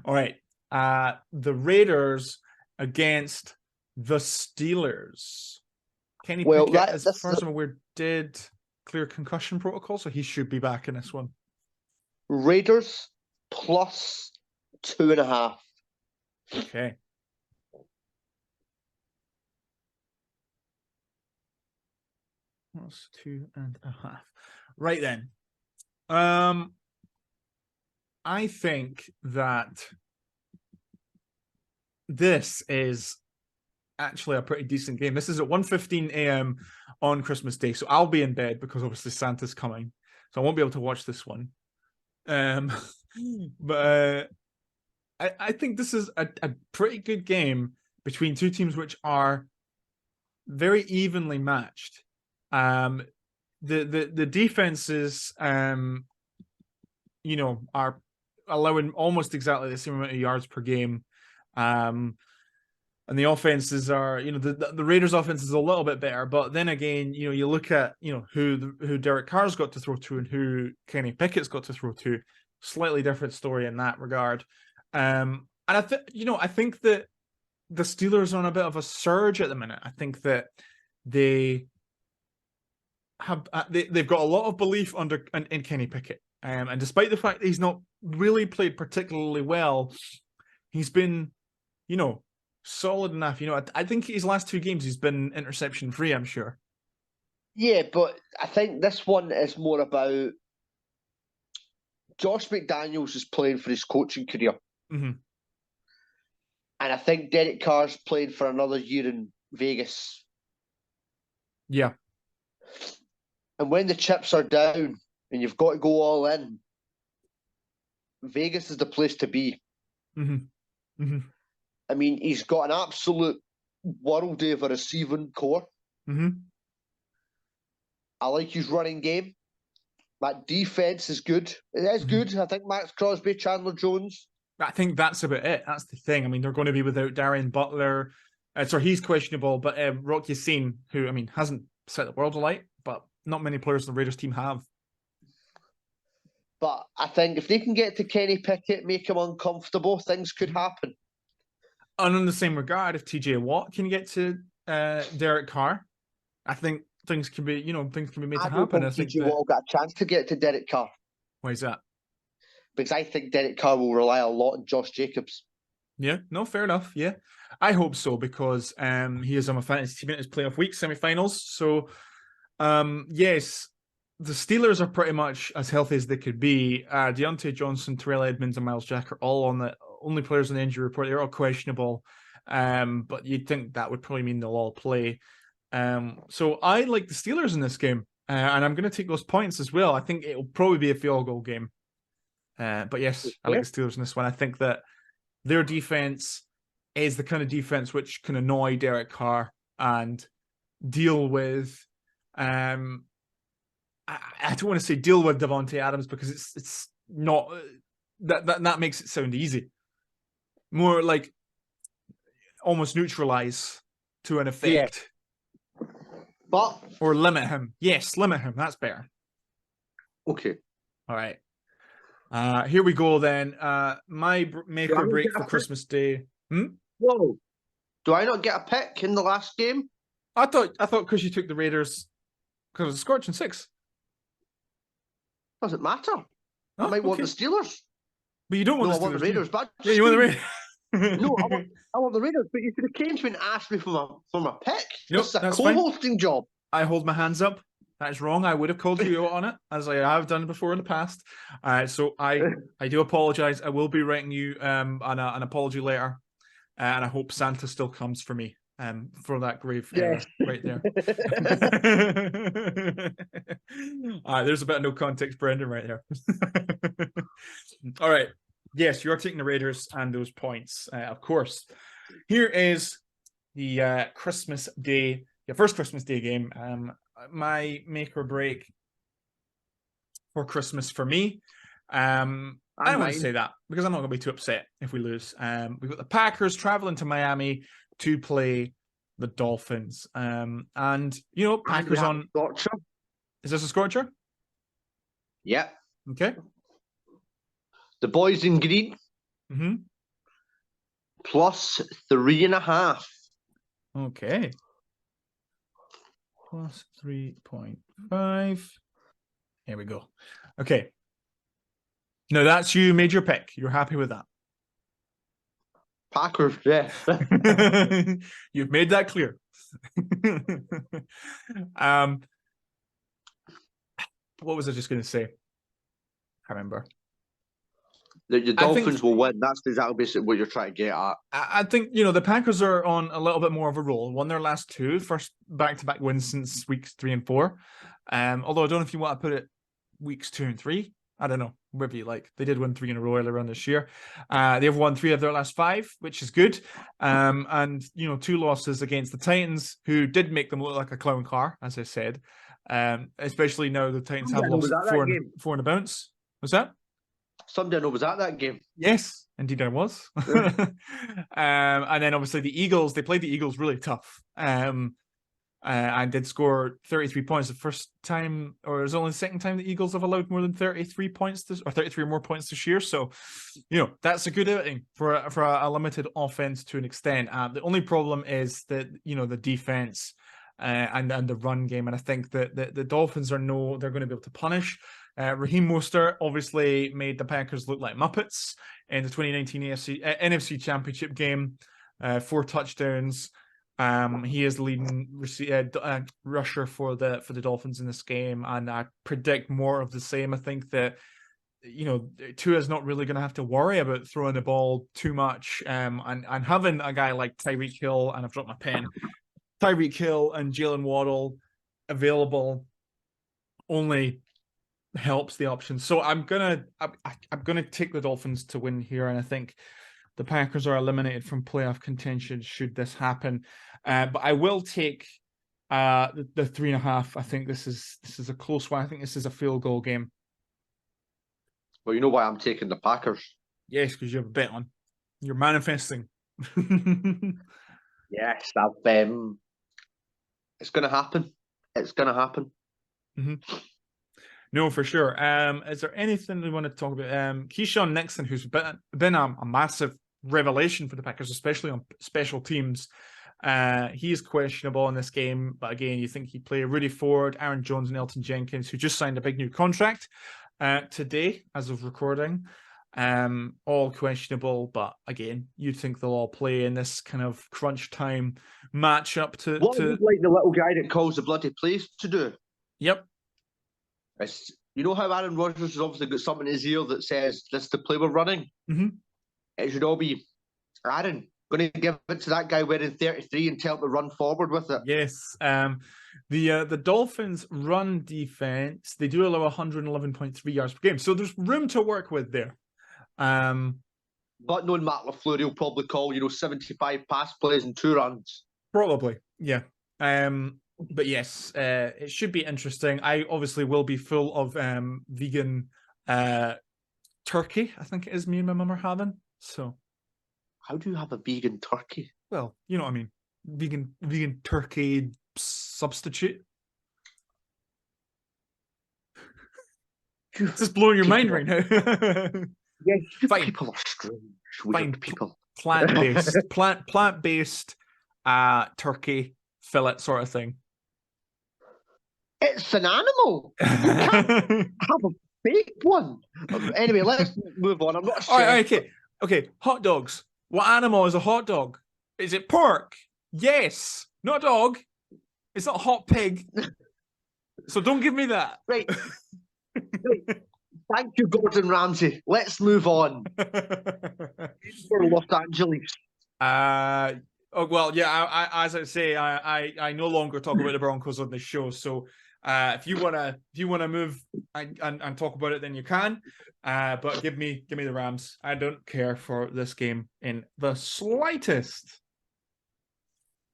All right. The Raiders against the Steelers. Kenny Pickett, as far as I'm aware, did clear concussion protocol, so he should be back in this one. Raiders plus 2.5. Okay. Plus 2.5. Right then. I think that this is actually a pretty decent game. This is at 1:15 a.m. on Christmas Day, so I'll be in bed because obviously Santa's coming, so I won't be able to watch this one. But I think this is a pretty good game between 2 teams which are very evenly matched. The defenses, are allowing almost exactly the same amount of yards per game. And the offenses are, the Raiders' offense is a little bit better, but then again, you look at, who Derek Carr's got to throw to and who Kenny Pickett's got to throw to. Slightly different story in that regard. And I think that the Steelers are on a bit of a surge at the minute. I think that they have they've got a lot of belief in Kenny Pickett, and despite the fact that he's not really played particularly well, he's been, solid enough. I think his last 2 games he's been interception free. I'm sure. Yeah, but I think this one is more about Josh McDaniels is playing for his coaching career, mm-hmm. and I think Derek Carr's playing for another year in Vegas. Yeah. And when the chips are down and you've got to go all in, Vegas is the place to be. Mm-hmm. Mm-hmm. I mean, he's got an absolute world of a receiving core. Mm-hmm. I like his running game. That defense is good. It is good. I think Max Crosby, Chandler Jones. I think that's about it. That's the thing. I mean, they're going to be without Darian Butler. Sorry, he's questionable, but Rock Ya-Sin, who, I mean, hasn't set the world alight, but not many players in the Raiders team have. But I think if they can get to Kenny Pickett, make him uncomfortable, things could happen. And in the same regard, if TJ Watt can get to Derek Carr, I think things can be, things can be made to happen. I think TJ Watt will get a chance to get to Derek Carr. Why is that? Because I think Derek Carr will rely a lot on Josh Jacobs. Yeah, no, fair enough. Yeah, I hope so, because he is on my fantasy team in his playoff week semifinals. So, yes, the Steelers are pretty much as healthy as they could be. Deontay Johnson, Terrell Edmonds, and Miles Jack are all on the only players on the injury report. They're all questionable, but you'd think that would probably mean they'll all play. So I like the Steelers in this game, and I'm going to take those points as well. I think it'll probably be a field goal game. But yes, I like the Steelers in this one. I think that their defense is the kind of defense which can annoy Derek Carr and deal with. I don't want to say deal with Devontae Adams, because it's not that makes it sound easy. More like almost neutralize to an effect. Yeah. But or limit him. Yes, limit him. That's better. Okay. All right. Here we go then. My make or break for Christmas Day. Whoa. Do I not get a pick in the last game? I thought because you took the Raiders because it was a scorching 6. Doesn't matter. I might want the Steelers. But you don't want the Steelers. I want the Raiders. But yeah, you want the Raiders. No, I want the Raiders, but you should have came to me and asked me for my pick. Nope, It's a co-hosting job. I hold my hands up. That's wrong. I would have called you out on it, as I have done before in the past. So I do apologize. I will be writing you an apology letter, and I hope Santa still comes for me for that grave error right there. All right, there's a bit of no context, Brendan, right there. All right. Yes, you are taking the Raiders and those points, of course. Here is the Christmas Day, first Christmas Day game. My make or break for Christmas for me. I don't want to say that because I'm not going to be too upset if we lose. We've got the Packers traveling to Miami to play the Dolphins. And, Packers on... Scorcher. Is this a scorcher? Yep. Okay. The boys in green. Mm-hmm. Plus 3.5. Okay. Plus 3.5. Here we go. Okay. No, that's you made your pick. You're happy with that. Packers, yeah. You've made that clear. What was I just going to say? I remember. The Dolphins will win. That's exactly basically what you're trying to get at. I think, the Packers are on a little bit more of a roll. Won their last 2, first back-to-back wins since weeks 3 and 4. Although I don't know if you want to put it weeks 2 and 3. I don't know, whatever you like. They did win 3 in a row earlier on this year. They've won 3 of their last 5, which is good. And 2 losses against the Titans, who did make them look like a clown car, as I said. Especially now the Titans have lost 4 in a bounce. Was that? Somebody was at that game. Yes, indeed I was. And then obviously the Eagles, they played the Eagles really tough. And did score 33 points the first time, or it was only the second time the Eagles have allowed more than 33 points or 33 or more points this year. So, that's a good outing for a limited offense to an extent. The only problem is that, the defense and the run game. And I think that the Dolphins they're going to be able to punish. Raheem Mostert obviously made the Packers look like Muppets in the 2019 NFC Championship game. 4 touchdowns. He is the leading rusher for the Dolphins in this game, and I predict more of the same. I think that Tua is not really going to have to worry about throwing the ball too much, and having a guy like Tyreek Hill, and I've dropped my pen, Tyreek Hill and Jalen Waddle available only helps the option. So I'm gonna take the Dolphins to win here, and I think the Packers are eliminated from playoff contention should this happen. But I will take The 3.5. I think this is a close one. I think this is a field goal game. Well, you know why I'm taking the Packers. Yes, because you have a bet on. You're manifesting. Yes, it's going to happen. It's going to happen. Mm-hmm. No, for sure. Is there anything we want to talk about? Keyshawn Nixon, who's been a massive revelation for the Packers, especially on special teams. He is questionable in this game, but again, you think he'd play Rudy Ford, Aaron Jones, and Elton Jenkins, who just signed a big new contract today, as of recording. All questionable, but again, you'd think they'll all play in this kind of crunch time matchup. What would like the little guy that calls the bloody plays to do? Yep. You know how Aaron Rodgers has obviously got something in his ear that says, this is the play we're running? Mm-hmm. It should all be, Aaron, going to give it to that guy wearing 33 and tell him to run forward with it. Yes. The Dolphins' run defense, they do allow 111.3 yards per game. So there's room to work with there. But knowing Matt LaFleur, he'll probably call, 75 pass plays and 2 runs. Probably, yeah. But yes, it should be interesting. I obviously will be full of vegan turkey. I think it is me and my mum are having. So, how do you have a vegan turkey? Well, you know what I mean. Vegan turkey substitute. This is blowing your mind right now. Yeah, people are strange. Weird people. Plant-based turkey fillet sort of thing. It's an animal. You can't have a fake one. Anyway, let's move on. I'm not sure. All right, okay. Hot dogs. What animal is a hot dog? Is it pork? Yes. Not a dog. It's not a hot pig. So don't give me that. Right. Thank you, Gordon Ramsay. Let's move on. For Los Angeles. Oh well, yeah. As I say, I no longer talk about the Broncos on this show. So if you wanna move and talk about it, then you can. But give me the Rams. I don't care for this game in the slightest.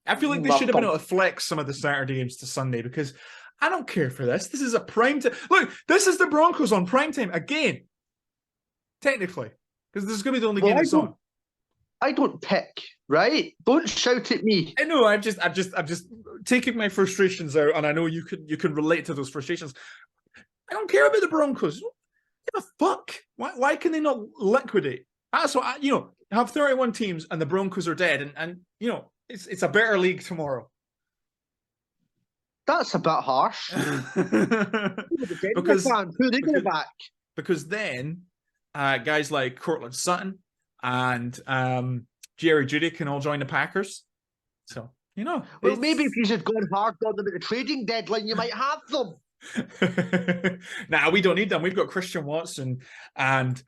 I feel like they should have been able to flex some of the Saturday games to Sunday because I don't care for this. This is a prime time. Look, this is the Broncos on prime time again. Technically, because this is going to be the only game that's on. I don't pick, right? Don't shout at me. I know. I'm just taking my frustrations out, and I know you can relate to those frustrations. I don't care about the Broncos. Give a fuck. Why can they not liquidate? That's what have 31 teams, and the Broncos are dead, and it's a better league tomorrow. That's a bit harsh. Because who are they going to back? Because then guys like Cortland Sutton and Jerry Jeudy can all join the Packers. So, Well, maybe if you had gone hard on them at the trading deadline, you might have them. Nah, we don't need them. We've got Christian Watson and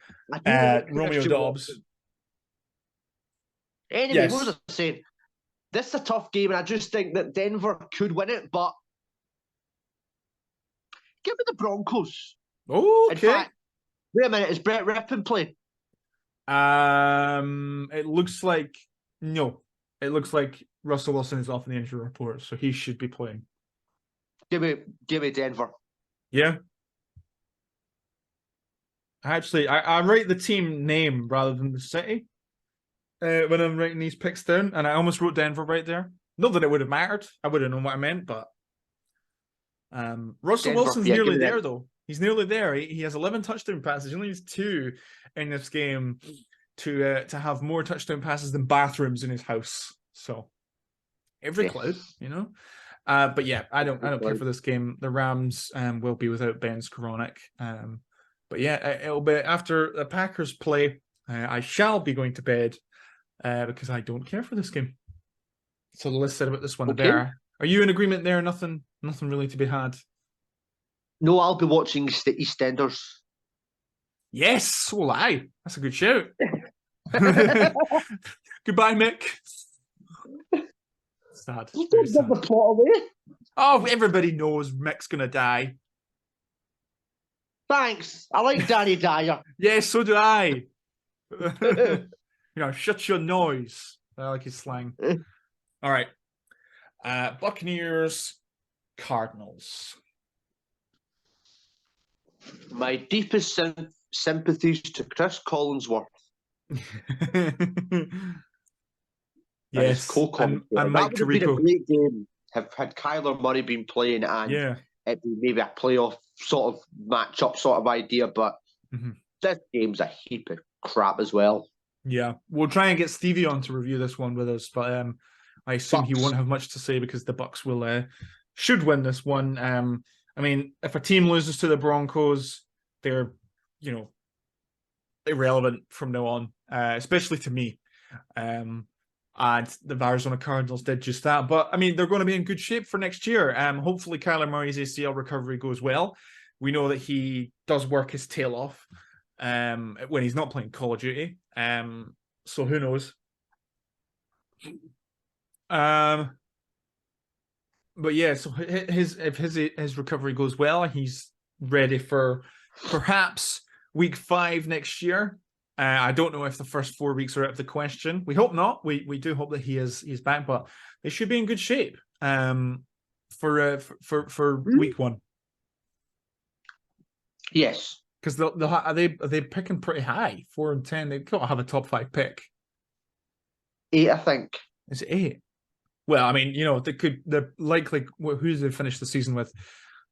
Romeo Dobbs. Anyway, yes. What was I saying? This is a tough game, and I just think that Denver could win it, but give me the Broncos. Okay. In fact, wait a minute, is Brett Rippon playing? It looks like no. It looks like Russell Wilson is off in the injury report, so he should be playing. Give me Denver. Yeah. Actually, I write the team name rather than the city when I'm writing these picks down, and I almost wrote Denver right there. Not that it would have mattered. I would have known what I meant, but Russell Wilson's nearly there, though. He's nearly there. He has 11 touchdown passes. He only needs 2 in this game to have more touchdown passes than bathrooms in his house. So every cloud, But yeah, I don't care for this game. The Rams will be without Ben Skoranek. But yeah, it'll be after the Packers play. I shall be going to bed because I don't care for this game. So the list said about this one there. Are you in agreement there? Nothing really to be had. No, I'll be watching EastEnders. Yes, so will I. That's a good shout. Goodbye, Mick. Sad. You don't give the plot away. Oh, everybody knows Mick's gonna die. Thanks. I like Danny Dyer. Yes, so do I. Shut your noise. I like his slang. All right. Buccaneers, Cardinals. My deepest sympathies to Chris Collinsworth. Yes, and that Mike would have been a Tirico. great game had Kyler Murray been playing and it'd be maybe a playoff sort of matchup sort of idea, but this game's a heap of crap as well. Yeah, we'll try and get Stevie on to review this one with us, but I assume he won't have much to say because the Bucs will should win this one. I mean, if a team loses to the Broncos, they're irrelevant from now on, especially to me. And the Arizona Cardinals did just that. But, I mean, they're going to be in good shape for next year. Hopefully Kyler Murray's ACL recovery goes well. We know that he does work his tail off when he's not playing Call of Duty. So who knows? But yeah, so if his recovery goes well, he's ready for perhaps week 5 next year. I don't know if the first 4 weeks are out of the question. We hope not. We do hope that he's back, but they should be in good shape for week 1. Yes, because are they picking pretty high, 4 and 10. They've got to have a top 5 pick. 8, I think. Is it 8? Well, I mean, they're likely. Who do they finish the season with?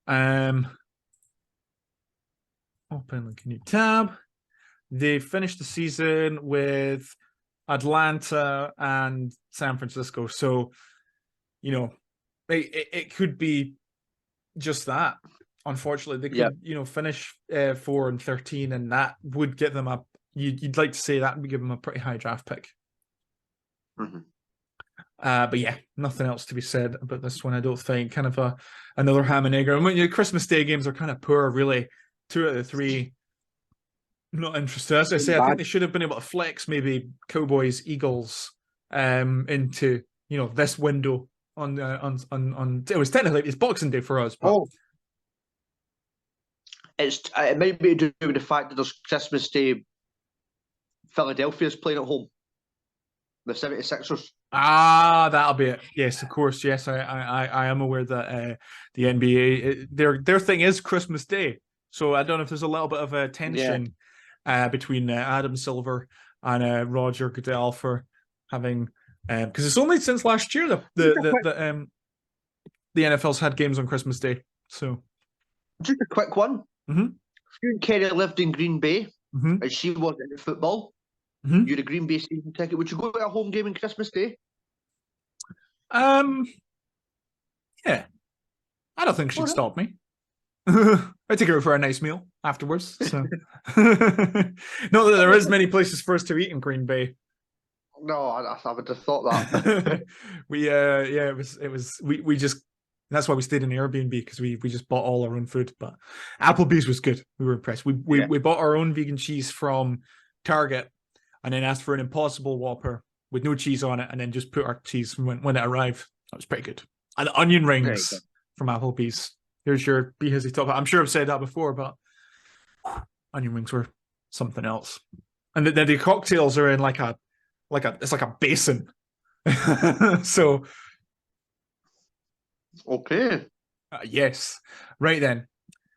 Open like a new tab. They finished the season with Atlanta and San Francisco. So, it could be just that. Unfortunately, they could, finish 4 and 13, and that would get them up. You'd like to say that would give them a pretty high draft pick. But yeah, nothing else to be said about this one. I don't think. Kind of another ham and egg. I mean, Christmas Day games are kind of poor, really. 2 out of the 3. Not interested. As I say, I think they should have been able to flex maybe Cowboys, Eagles, into this window on it was technically it's Boxing Day for us. But it might be to do with the fact that there's Christmas Day. Philadelphia's playing at home. The 76ers. That'll be it. Yes, of course. Yes, I am aware that the NBA their thing is Christmas Day. So I don't know if there's a little bit of a tension between Adam Silver and Roger Goodell for having because it's only since last year the NFL's had games on Christmas Day. So just a quick one. Stuart Kerry lived in Green Bay, and she was into football. You had a Green Bay season ticket. Would you go to a home game on Christmas Day? Yeah. I don't think she'd stop me. I'd take her for a nice meal afterwards. So not that there is many places for us to eat in Green Bay. No, I would have thought that. We just that's why we stayed in Airbnb because we just bought all our own food. But Applebee's was good. We were impressed. We bought our own vegan cheese from Target and then asked for an Impossible Whopper with no cheese on it, and then just put our cheese when it arrived. That was pretty good. And onion rings from Applebee's. Here's your B-Hizzy top. I'm sure I've said that before, but onion rings were something else. And the cocktails are in it's like a basin. So okay. Yes. Right then.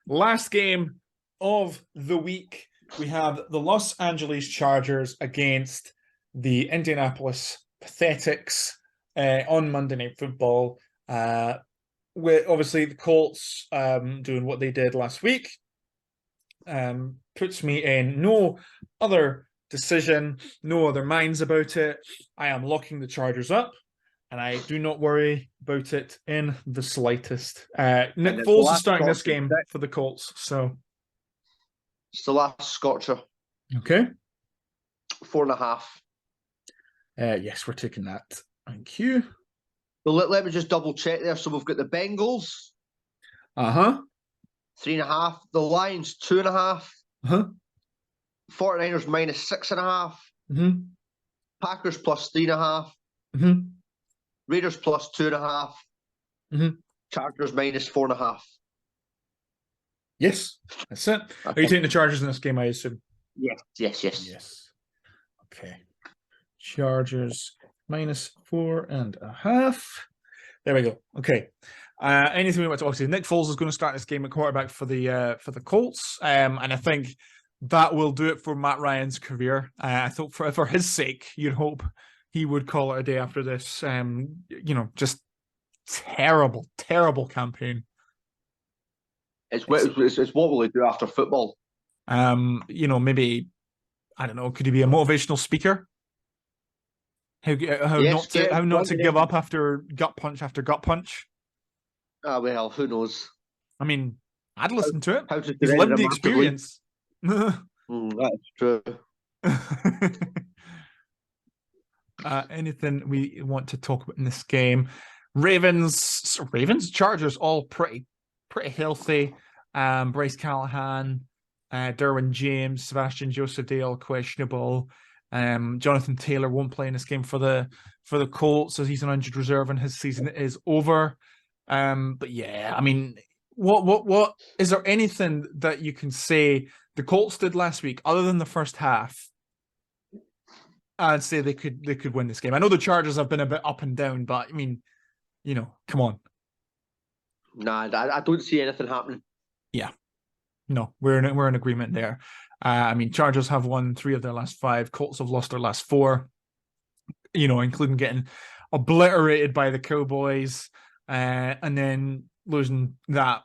Last game of the week. We have the Los Angeles Chargers against the Indianapolis Pathetics on Monday Night Football. With obviously the Colts doing what they did last week. Puts me in no other decision, no other minds about it. I am locking the Chargers up, and I do not worry about it in the slightest. Nick Foles is starting this game for the Colts, so it's the last Scotcher. Okay. 4.5. Yes, we're taking that. Thank you. Well, let me just double check there. So we've got the Bengals. 3.5. The Lions, 2.5. 49ers minus 6.5. Packers plus 3.5. Raiders plus 2.5. Chargers minus 4.5. Yes, that's it. Are you taking the Chargers in this game, I assume? Yes. Okay. Chargers minus 4.5. There we go. Okay. Anything we want to talk to? Nick Foles is going to start this game at quarterback for the Colts, and I think that will do it for Matt Ryan's career. I thought for his sake, you'd hope he would call it a day after this. Just terrible, terrible campaign. It's what will he do after football? Maybe, I don't know. Could he be a motivational speaker? How not to give up after gut punch after gut punch? Well, who knows? I mean, I'd listen to it. He's lived the experience. That's true. Anything we want to talk about in this game? Ravens, Chargers, all pretty healthy. Bryce Callahan, Derwin James, Sebastian Joseph Dale questionable. Jonathan Taylor won't play in this game for the Colts as he's an injured reserve and his season is over. But yeah, I mean, what is there anything that you can say the Colts did last week other than the first half? I'd say they could win this game. I know the Chargers have been a bit up and down, but I mean, come on. Nah, I don't see anything happening. Yeah, no, we're in agreement there. I mean, Chargers have won 3 of their last 5. Colts have lost their last 4. Including getting obliterated by the Cowboys, and then losing that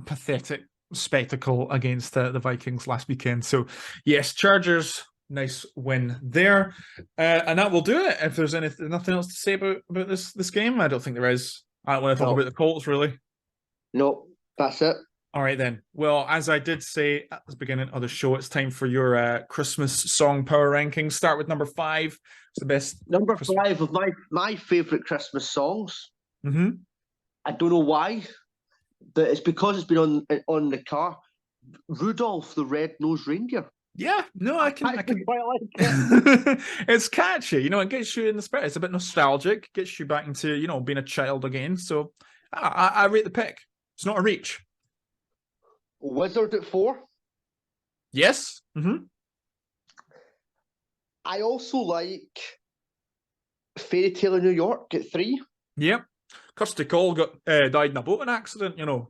pathetic spectacle against the Vikings last weekend. So, yes, Chargers, nice win there, and that will do it. If there's nothing else to say about this game, I don't think there is. I don't want to talk about the Colts, really. No, that's it. All right, then. Well, as I did say at the beginning of the show, it's time for your Christmas song power rankings. Start with number 5. It's the best. Number 5 of my favourite Christmas songs. Mm-hmm. I don't know why. But it's because it's been on the car. Rudolph the Red-Nosed Reindeer. Yeah, no, I can quite like it. It's catchy, it gets you in the spirit. It's a bit nostalgic, gets you back into, being a child again. So I rate the pick. It's not a reach. Wizard at 4. Yes. Mm-hmm. I also like Fairy Tale of New York at 3. Yep. Kirsty Cole died in a boating accident, Now,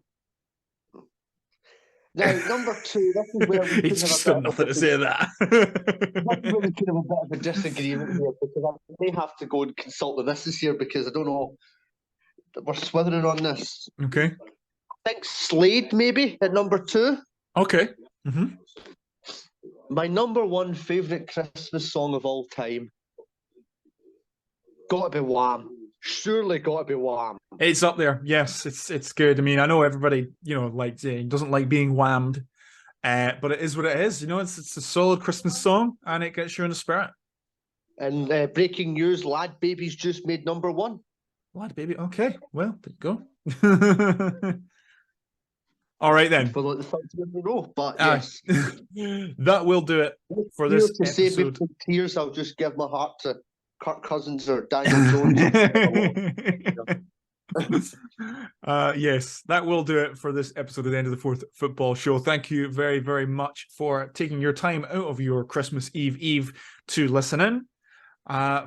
number 2, this is where we He's just got nothing to say to that. That's where we could have a bit of a disagreement here, because I may have to go and consult the missus here, because I don't know. We're swithering on this. Okay. I think Slade, maybe, at number 2. Okay. Mm-hmm. My number 1 favourite Christmas song of all time. Gotta be Wham. Surely gotta be Wham. It's up there. Yes, it's good. I mean, I know everybody, doesn't like being whammed, but it is what it is. It's a solid Christmas song, and it gets you in the spirit. And breaking news, Lad Baby's just made number 1. Lad Baby. Okay, well, there you go. All right, then. For like the 5th year in a row, but yes. That will do it for this to episode. Save me from tears, I'll just give my heart to Kirk Cousins or Daniel Jones. Yes, that will do it for this episode of the End of the Fourth Football Show. Thank you very, very much for taking your time out of your Christmas Eve to listen in.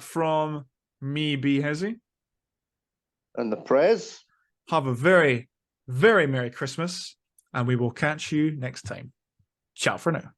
From me, B-Hizzy. And the Prez. Have a very, very Merry Christmas, and we will catch you next time. Ciao for now.